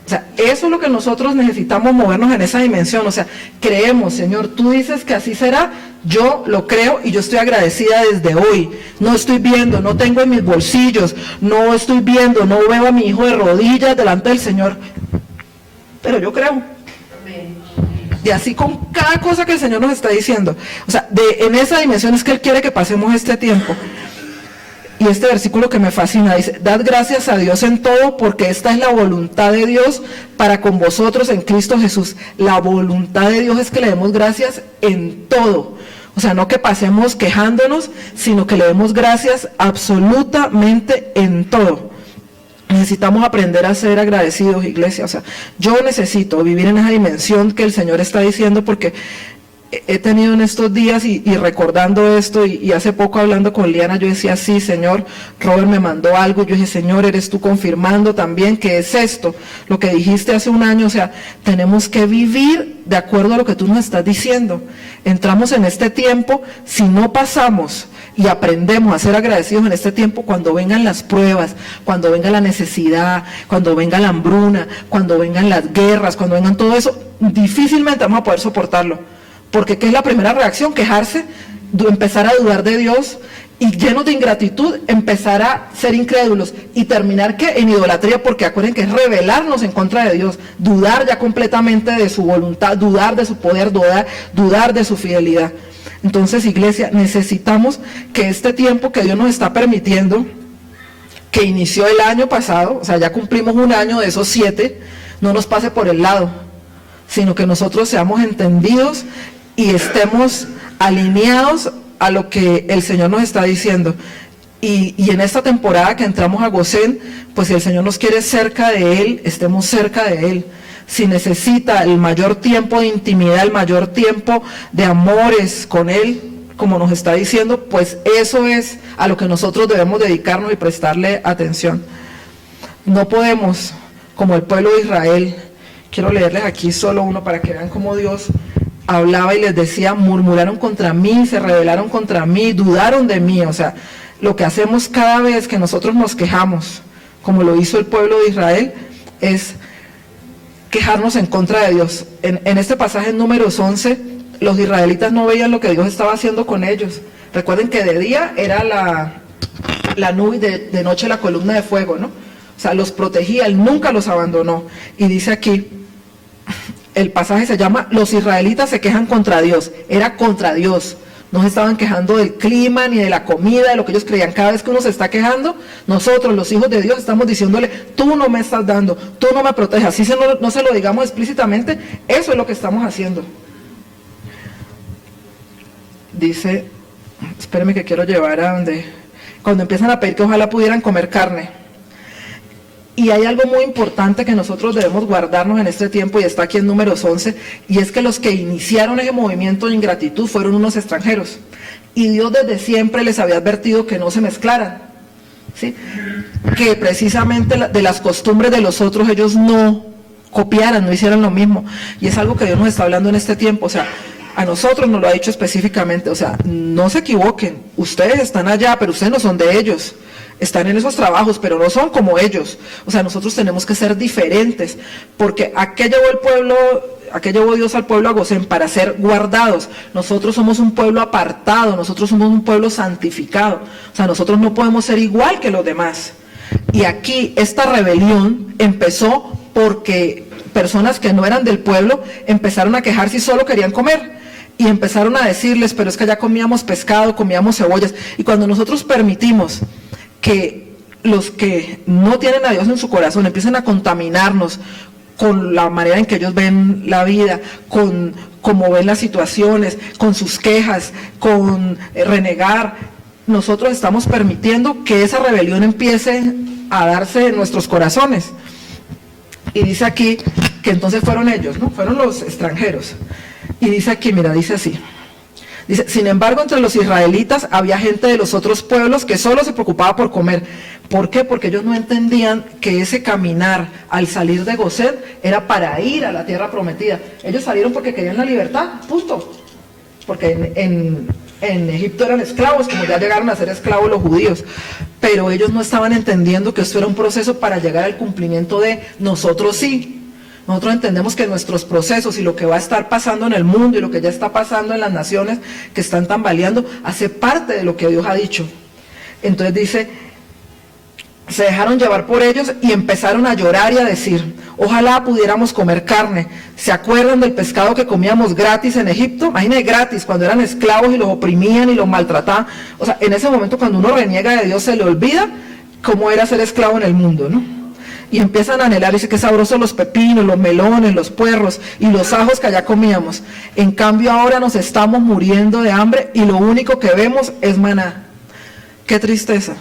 O sea, eso es lo que nosotros necesitamos, movernos en esa dimensión. O sea, creemos, Señor, tú dices que así será, yo lo creo y yo estoy agradecida desde hoy. No estoy viendo, no tengo en mis bolsillos, no estoy viendo, no veo a mi hijo de rodillas delante del Señor, pero yo creo. Y así con cada cosa que el Señor nos está diciendo. O sea, en esa dimensión es que Él quiere que pasemos este tiempo. Y este versículo que me fascina dice: dad gracias a Dios en todo, porque esta es la voluntad de Dios para con vosotros en Cristo Jesús. La voluntad de Dios es que le demos gracias en todo. O sea, no que pasemos quejándonos, sino que le demos gracias absolutamente en todo. Necesitamos aprender a ser agradecidos, iglesia. O sea, yo necesito vivir en esa dimensión que el Señor está diciendo, porque he tenido en estos días y recordando esto, y hace poco hablando con Liana, yo decía: sí, Señor, Robert me mandó algo. Yo dije: Señor, eres tú confirmando también que es esto, lo que dijiste hace un año. O sea, tenemos que vivir de acuerdo a lo que tú nos estás diciendo. Entramos en este tiempo, si no pasamos y aprendemos a ser agradecidos en este tiempo, cuando vengan las pruebas, cuando venga la necesidad, cuando venga la hambruna, cuando vengan las guerras, cuando vengan todo eso, difícilmente vamos a poder soportarlo. Porque ¿qué es la primera reacción? Quejarse, empezar a dudar de Dios, y llenos de ingratitud empezar a ser incrédulos y terminar ¿qué? En idolatría, porque acuérdense que es rebelarnos en contra de Dios, dudar ya completamente de su voluntad, dudar de su poder, dudar de su fidelidad. Entonces, iglesia, necesitamos que este tiempo que Dios nos está permitiendo, que inició el año pasado, o sea, ya cumplimos un año de esos 7, no nos pase por el lado, sino que nosotros seamos entendidos y estemos alineados a lo que el Señor nos está diciendo. Y en esta temporada que entramos a Gosén, pues si el Señor nos quiere cerca de Él, estemos cerca de Él. Si necesita el mayor tiempo de intimidad, el mayor tiempo de amores con Él, como nos está diciendo, pues eso es a lo que nosotros debemos dedicarnos y prestarle atención. No podemos, como el pueblo de Israel, quiero leerles aquí solo uno para que vean cómo Dios hablaba y les decía: murmuraron contra mí, se rebelaron contra mí, dudaron de mí. O sea, lo que hacemos cada vez que nosotros nos quejamos, como lo hizo el pueblo de Israel, es quejarnos en contra de Dios. En este pasaje en Números 11, los israelitas no veían lo que Dios estaba haciendo con ellos. Recuerden que de día era la nube y de noche la columna de fuego, ¿no? O sea, los protegía, Él nunca los abandonó. Y dice aquí, el pasaje se llama: los israelitas se quejan contra Dios. Era contra Dios. No se estaban quejando del clima, ni de la comida, de lo que ellos creían. Cada vez que uno se está quejando, nosotros, los hijos de Dios, estamos diciéndole: tú no me estás dando, tú no me proteges. Así no se lo digamos explícitamente, eso es lo que estamos haciendo. Dice, espérenme que quiero llevar a donde, cuando empiezan a pedir que ojalá pudieran comer carne. Y hay algo muy importante que nosotros debemos guardarnos en este tiempo, y está aquí en Números 11, y es que los que iniciaron ese movimiento de ingratitud fueron unos extranjeros. Y Dios desde siempre les había advertido que no se mezclaran, ¿sí? Que precisamente de las costumbres de los otros ellos no copiaran, no hicieran lo mismo. Y es algo que Dios nos está hablando en este tiempo. O sea, a nosotros nos lo ha dicho específicamente. O sea, no se equivoquen, ustedes están allá, pero ustedes no son de ellos. Están en esos trabajos, pero no son como ellos. O sea, nosotros tenemos que ser diferentes, porque ¿a qué llevó Dios al pueblo a Gosén? Para ser guardados. Nosotros somos un pueblo apartado, nosotros somos un pueblo santificado. O sea, nosotros no podemos ser igual que los demás. Y aquí esta rebelión empezó porque personas que no eran del pueblo empezaron a quejarse y solo querían comer. Y empezaron a decirles: pero es que allá comíamos pescado, comíamos cebollas. Y cuando nosotros permitimos que los que no tienen a Dios en su corazón empiecen a contaminarnos con la manera en que ellos ven la vida, con cómo ven las situaciones, con sus quejas, con renegar, nosotros estamos permitiendo que esa rebelión empiece a darse en nuestros corazones. Y dice aquí que entonces fueron ellos, ¿no? Fueron los extranjeros. Y dice aquí, mira, dice así. Dice: sin embargo, entre los israelitas había gente de los otros pueblos que solo se preocupaba por comer. ¿Por qué? Porque ellos no entendían que ese caminar al salir de Gosén era para ir a la tierra prometida. Ellos salieron porque querían la libertad, punto. Porque en Egipto eran esclavos, como ya llegaron a ser esclavos los judíos, pero ellos no estaban entendiendo que esto era un proceso para llegar al cumplimiento de nosotros sí. Nosotros entendemos que nuestros procesos y lo que va a estar pasando en el mundo y lo que ya está pasando en las naciones que están tambaleando, hace parte de lo que Dios ha dicho. Entonces dice, se dejaron llevar por ellos y empezaron a llorar y a decir, ojalá pudiéramos comer carne. ¿Se acuerdan del pescado que comíamos gratis en Egipto? Imagínense, gratis, cuando eran esclavos y los oprimían y los maltrataban. O sea, en ese momento cuando uno reniega de Dios se le olvida cómo era ser esclavo en el mundo, ¿no? Y empiezan a anhelar, dice que sabrosos los pepinos, los melones, los puerros y los ajos que allá comíamos. En cambio ahora nos estamos muriendo de hambre y lo único que vemos es maná. Qué tristeza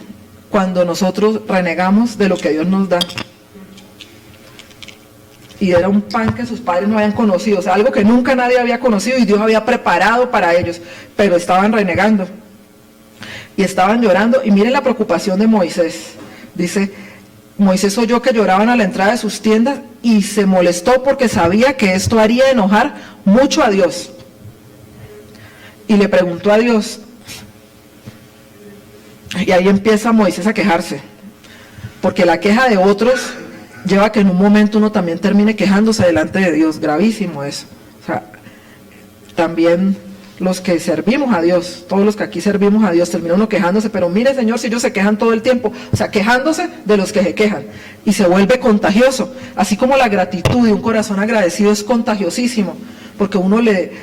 cuando nosotros renegamos de lo que Dios nos da. Y era un pan que sus padres no habían conocido, o sea, algo que nunca nadie había conocido y Dios había preparado para ellos, pero estaban renegando y estaban llorando. Y miren la preocupación de Moisés. Dice, Moisés oyó que lloraban a la entrada de sus tiendas y se molestó porque sabía que esto haría enojar mucho a Dios. Y le preguntó a Dios, y ahí empieza Moisés a quejarse, porque la queja de otros lleva a que en un momento uno también termine quejándose delante de Dios. Gravísimo eso. O sea, también los que servimos a Dios, todos los que aquí servimos a Dios, termina uno quejándose, pero mire Señor, si ellos se quejan todo el tiempo, o sea, quejándose de los que se quejan, y se vuelve contagioso, así como la gratitud y un corazón agradecido es contagiosísimo, porque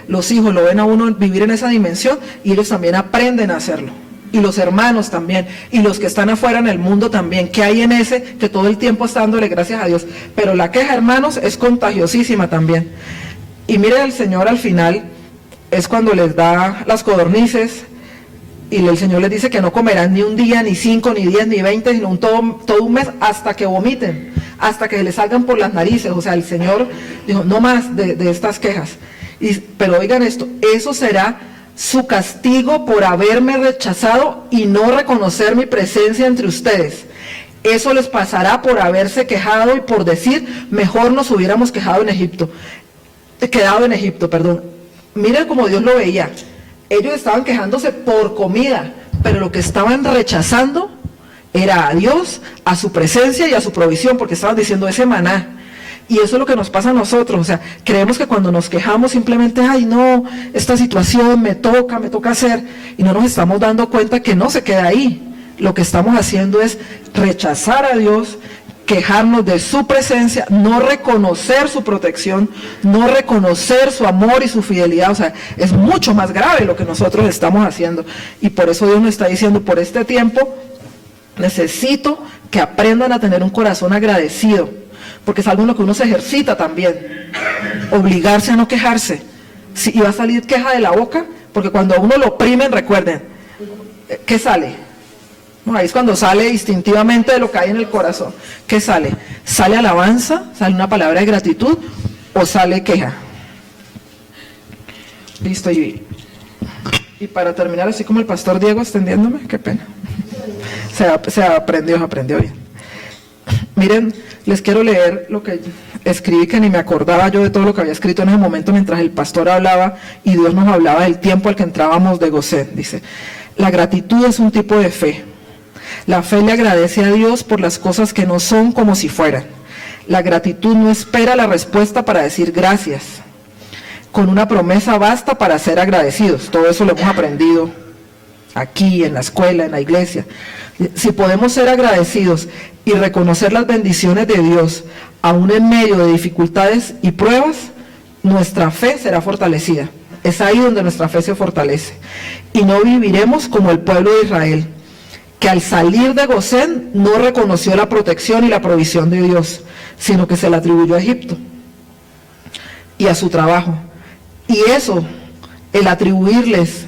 los hijos lo ven a uno vivir en esa dimensión, y ellos también aprenden a hacerlo, y los hermanos también, y los que están afuera en el mundo también, que hay en ese, que todo el tiempo está dándole gracias a Dios, pero la queja, hermanos, es contagiosísima también. Y mire el Señor al final, es cuando les da las codornices y el Señor les dice que no comerán ni un día, ni 5, ni 10, ni 20, sino todo un mes hasta que vomiten, hasta que les salgan por las narices. O sea, el Señor dijo, no más de estas quejas. Pero oigan esto, eso será su castigo por haberme rechazado y no reconocer mi presencia entre ustedes. Eso les pasará por haberse quejado y por decir, mejor nos hubiéramos quedado en Egipto, perdón. Miren cómo Dios lo veía. Ellos estaban quejándose por comida, pero lo que estaban rechazando era a Dios, a su presencia y a su provisión, porque estaban diciendo ese maná. Y eso es lo que nos pasa a nosotros. O sea, creemos que cuando nos quejamos simplemente, ay no, esta situación me toca hacer, y no nos estamos dando cuenta que no se queda ahí. Lo que estamos haciendo es rechazar a Dios, quejarnos de su presencia, no reconocer su protección, no reconocer su amor y su fidelidad. O sea, es mucho más grave lo que nosotros estamos haciendo, y por eso Dios nos está diciendo, por este tiempo necesito que aprendan a tener un corazón agradecido, porque es algo en lo que uno se ejercita también, obligarse a no quejarse. Y va a salir queja de la boca, porque cuando a uno lo oprimen, recuerden, ¿qué sale? No, ahí es cuando sale instintivamente de lo que hay en el corazón. ¿Qué sale? ¿Sale alabanza? ¿Sale una palabra de gratitud? ¿O sale queja? Listo. Y para terminar, así como el pastor Diego extendiéndome, qué pena. Se aprendió bien. Miren, les quiero leer lo que escribí, que ni me acordaba yo de todo lo que había escrito en ese momento mientras el pastor hablaba y Dios nos hablaba del tiempo al que entrábamos de Gosén. Dice, la gratitud es un tipo de fe. La fe le agradece a Dios por las cosas que no son como si fueran. La gratitud no espera la respuesta para decir gracias. Con una promesa basta para ser agradecidos. Todo eso lo hemos aprendido aquí, en la escuela, en la iglesia. Si podemos ser agradecidos y reconocer las bendiciones de Dios, aún en medio de dificultades y pruebas, nuestra fe será fortalecida. Es ahí donde nuestra fe se fortalece. Y no viviremos como el pueblo de Israel, que al salir de Gosén no reconoció la protección y la provisión de Dios, sino que se la atribuyó a Egipto y a su trabajo. Y eso, el atribuirles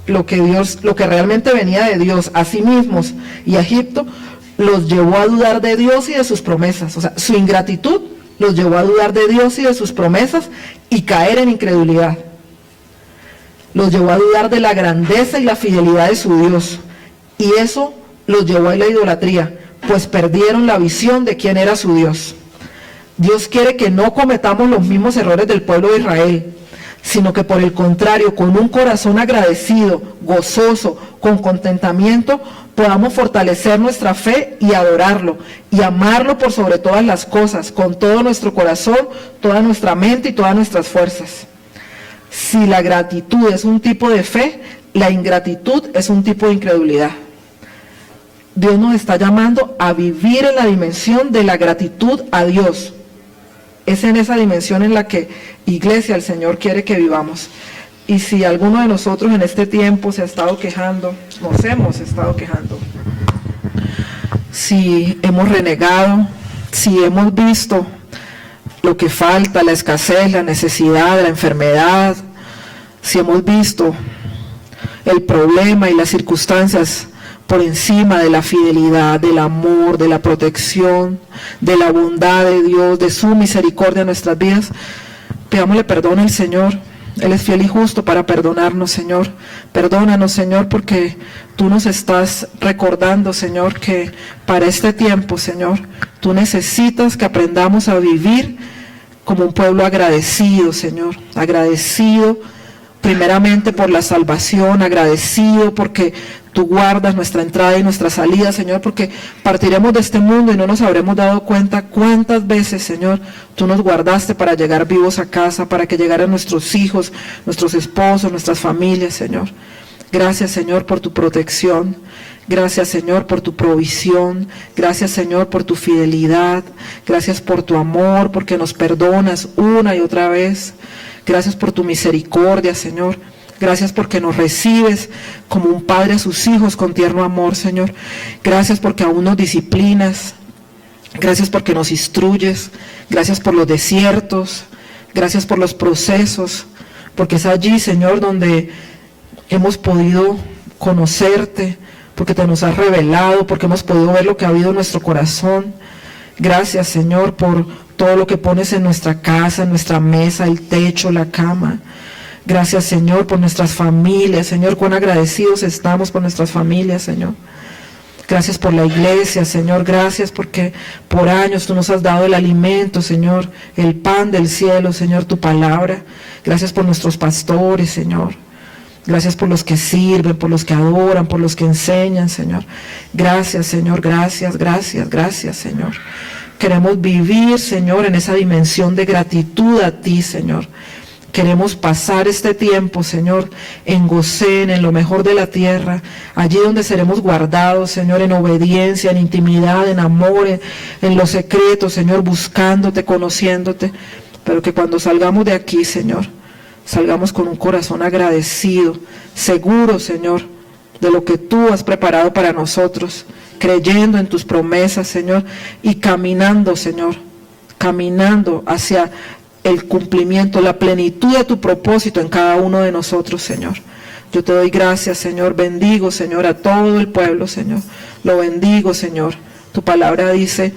lo que realmente venía de Dios a sí mismos y a Egipto, los llevó a dudar de Dios y de sus promesas. O sea, su ingratitud los llevó a dudar de Dios y de sus promesas y caer en incredulidad. Los llevó a dudar de la grandeza y la fidelidad de su Dios. Y eso los llevó a la idolatría, pues perdieron la visión de quién era su Dios. Dios quiere que no cometamos los mismos errores del pueblo de Israel. sino que por el contrario, con un corazón agradecido, gozoso, con contentamiento, podamos fortalecer nuestra fe y adorarlo, y amarlo por sobre todas las cosas, con todo nuestro corazón, toda nuestra mente y todas nuestras fuerzas. Si la gratitud es un tipo de fe, la ingratitud es un tipo de incredulidad. Dios nos está llamando a vivir en la dimensión de la gratitud a Dios. Es en esa dimensión en la que, iglesia, el Señor quiere que vivamos. Y si alguno de nosotros en este tiempo se ha estado quejando, nos hemos estado quejando, si hemos renegado, si hemos visto lo que falta, la escasez, la necesidad, la enfermedad, si hemos visto el problema y las circunstancias por encima de la fidelidad, del amor, de la protección, de la bondad de Dios, de su misericordia en nuestras vidas, pidámosle perdón al Señor. Él es fiel y justo para perdonarnos, Señor. Perdónanos, Señor, porque tú nos estás recordando, Señor, que para este tiempo, Señor, tú necesitas que aprendamos a vivir como un pueblo agradecido, Señor, agradecido primeramente por la salvación, agradecido porque tú guardas nuestra entrada y nuestra salida, Señor, porque partiremos de este mundo y no nos habremos dado cuenta cuántas veces, Señor, tú nos guardaste para llegar vivos a casa, para que llegaran nuestros hijos, nuestros esposos, nuestras familias, Señor. Gracias, Señor, por tu protección. Gracias, Señor, por tu provisión. Gracias, Señor, por tu fidelidad. Gracias por tu amor, porque nos perdonas una y otra vez. Gracias por tu misericordia, Señor. Gracias porque nos recibes como un padre a sus hijos con tierno amor, Señor. Gracias porque aún nos disciplinas. Gracias porque nos instruyes. Gracias por los desiertos. Gracias por los procesos. Porque es allí, Señor, donde hemos podido conocerte, porque te nos has revelado, porque hemos podido ver lo que ha habido en nuestro corazón. Gracias, Señor, por todo lo que pones en nuestra casa, en nuestra mesa, el techo, la cama. Gracias, Señor, por nuestras familias. Señor, cuán agradecidos estamos por nuestras familias, Señor. Gracias por la iglesia, Señor. Gracias porque por años tú nos has dado el alimento, Señor, el pan del cielo, Señor, tu palabra. Gracias por nuestros pastores, Señor. Gracias por los que sirven, por los que adoran, por los que enseñan, Señor. Gracias, Señor, gracias, gracias, gracias, Señor. Queremos vivir, Señor, en esa dimensión de gratitud a ti, Señor. Queremos pasar este tiempo, Señor, en Gosén, en lo mejor de la tierra, allí donde seremos guardados, Señor, en obediencia, en intimidad, en amor, en lo secreto, Señor, buscándote, conociéndote. Pero que cuando salgamos de aquí, Señor, salgamos con un corazón agradecido, seguro, Señor, de lo que tú has preparado para nosotros, creyendo en tus promesas, Señor, y caminando, Señor, caminando hacia el cumplimiento, la plenitud de tu propósito en cada uno de nosotros, Señor. Yo te doy gracias, Señor, bendigo, Señor, a todo el pueblo, Señor, lo bendigo, Señor. Tu palabra dice: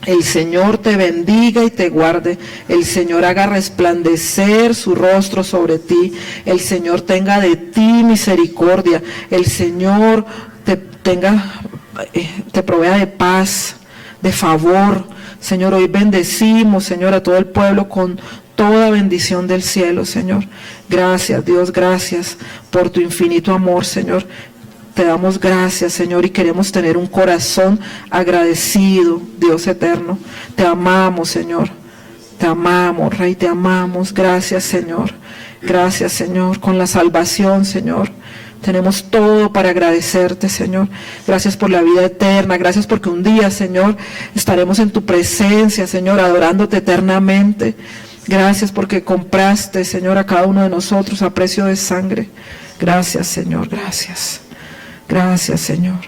el Señor te bendiga y te guarde, el Señor haga resplandecer su rostro sobre ti, el Señor tenga de ti misericordia, el Señor te provea de paz, de favor. Señor, hoy bendecimos, Señor, a todo el pueblo con toda bendición del cielo, Señor. Gracias, Dios, gracias por tu infinito amor, Señor. Te damos gracias, Señor, y queremos tener un corazón agradecido, Dios eterno. Te amamos, Señor. Te amamos, Rey, te amamos. Gracias, Señor. Gracias, Señor, con la salvación, Señor. Tenemos todo para agradecerte, Señor. Gracias por la vida eterna. Gracias porque un día, Señor, estaremos en tu presencia, Señor, adorándote eternamente. Gracias porque compraste, Señor, a cada uno de nosotros a precio de sangre. Gracias, Señor, gracias. Gracias, Señor.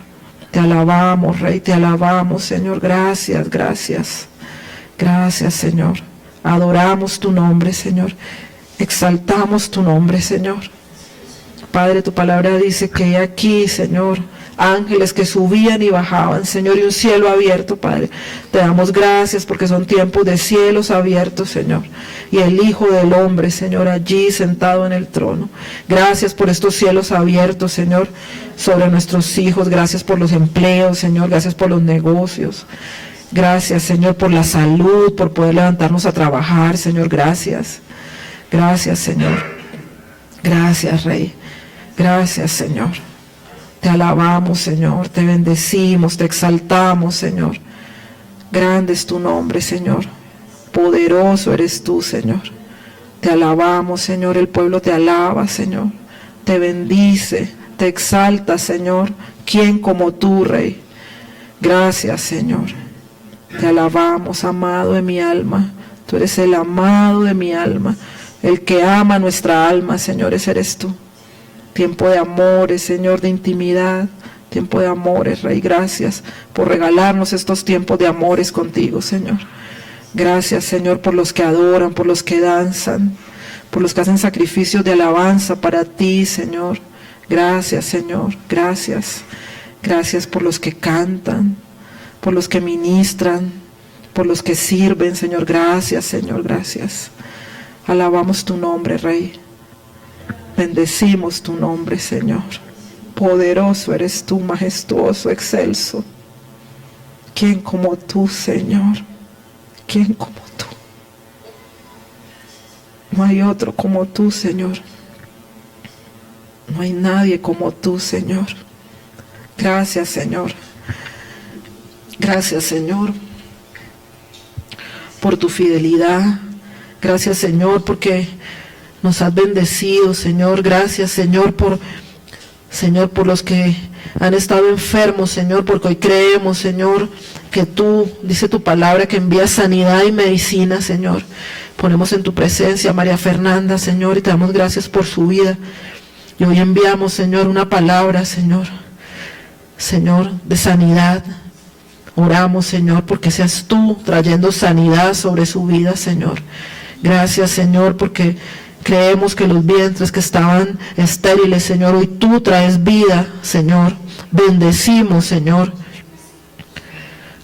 Te alabamos, Rey, te alabamos, Señor. Gracias, gracias. Gracias, Señor. Adoramos tu nombre, Señor. Exaltamos tu nombre, Señor. Padre, tu palabra dice que hay aquí, Señor, ángeles que subían y bajaban, Señor, y un cielo abierto, Padre. Te damos gracias porque son tiempos de cielos abiertos, Señor, y el Hijo del Hombre, Señor, allí sentado en el trono. Gracias por estos cielos abiertos, Señor, sobre nuestros hijos. Gracias por los empleos, Señor. Gracias por los negocios. Gracias, Señor, por la salud, por poder levantarnos a trabajar, Señor. Gracias. Gracias, Señor. Gracias, Rey. Gracias, Señor. Te alabamos, Señor. Te bendecimos, te exaltamos, Señor. Grande es tu nombre, Señor. Poderoso eres tú, Señor. Te alabamos, Señor. El pueblo te alaba, Señor. Te bendice, te exalta, Señor. ¿Quién como tú, Rey? Gracias, Señor. Te alabamos, amado de mi alma. Tú eres el amado de mi alma. El que ama nuestra alma, Señor, ese eres tú. Tiempo de amores, Señor, de intimidad. Tiempo de amores, Rey. Gracias por regalarnos estos tiempos de amores contigo, Señor. Gracias, Señor, por los que adoran, por los que danzan, por los que hacen sacrificios de alabanza para ti, Señor. Gracias, Señor. Gracias. Gracias por los que cantan, por los que ministran, por los que sirven, Señor. Gracias, Señor. Gracias. Alabamos tu nombre, Rey. Bendecimos tu nombre, Señor. Poderoso eres tú, majestuoso, excelso. ¿Quién como tú, Señor? ¿Quién como tú? No hay otro como tú, Señor. No hay nadie como tú, Señor. Gracias, Señor. Gracias, Señor, por tu fidelidad. Gracias, Señor, porque nos has bendecido, Señor. Gracias, Señor, por los que han estado enfermos, Señor, porque hoy creemos, Señor, que tú, dice tu palabra, que envías sanidad y medicina, Señor. Ponemos en tu presencia a María Fernanda, Señor, y te damos gracias por su vida. Y hoy enviamos, Señor, una palabra, Señor, de sanidad. Oramos, Señor, porque seas tú trayendo sanidad sobre su vida, Señor. Gracias, Señor, porque creemos que los vientres que estaban estériles, Señor, hoy tú traes vida, Señor. Bendecimos, Señor.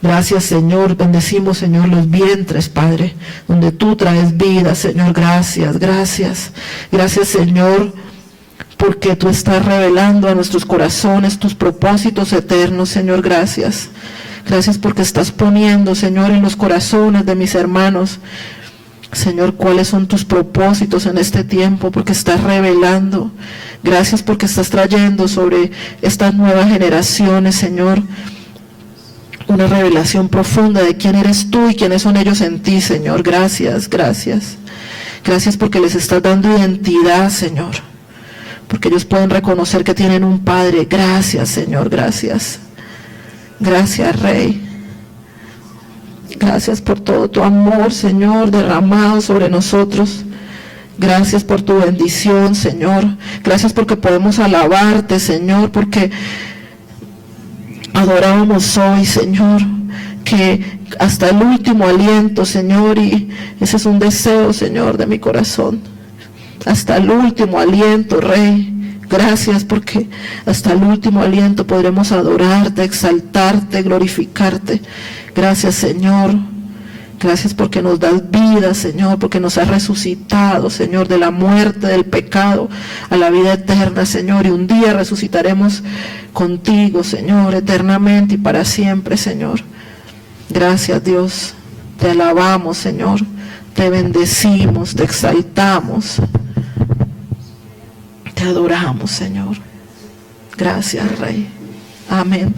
Gracias, Señor. Bendecimos, Señor, los vientres, Padre, donde tú traes vida, Señor. Gracias, gracias. Gracias, Señor, porque tú estás revelando a nuestros corazones tus propósitos eternos, Señor. Gracias. Gracias porque estás poniendo, Señor, en los corazones de mis hermanos, Señor, cuáles son tus propósitos en este tiempo, porque estás revelando. Gracias porque estás trayendo sobre estas nuevas generaciones, Señor, una revelación profunda de quién eres tú y quiénes son ellos en ti, Señor. Gracias, gracias. Gracias porque les estás dando identidad, Señor, porque ellos pueden reconocer que tienen un Padre. Gracias, Señor, gracias. Gracias, Rey. Gracias por todo tu amor, Señor, derramado sobre nosotros. Gracias por tu bendición, Señor. Gracias porque podemos alabarte, Señor, porque adorábamos hoy, Señor, que hasta el último aliento, Señor, y ese es un deseo, Señor, de mi corazón. Hasta el último aliento, Rey. Gracias porque hasta el último aliento podremos adorarte, exaltarte, glorificarte. Gracias, Señor. Gracias porque nos das vida, Señor, porque nos has resucitado, Señor, de la muerte, del pecado, a la vida eterna, Señor. Y un día resucitaremos contigo, Señor, eternamente y para siempre, Señor. Gracias, Dios. Te alabamos, Señor. Te bendecimos, te exaltamos. Te adoramos, Señor. Gracias, Rey. Amén.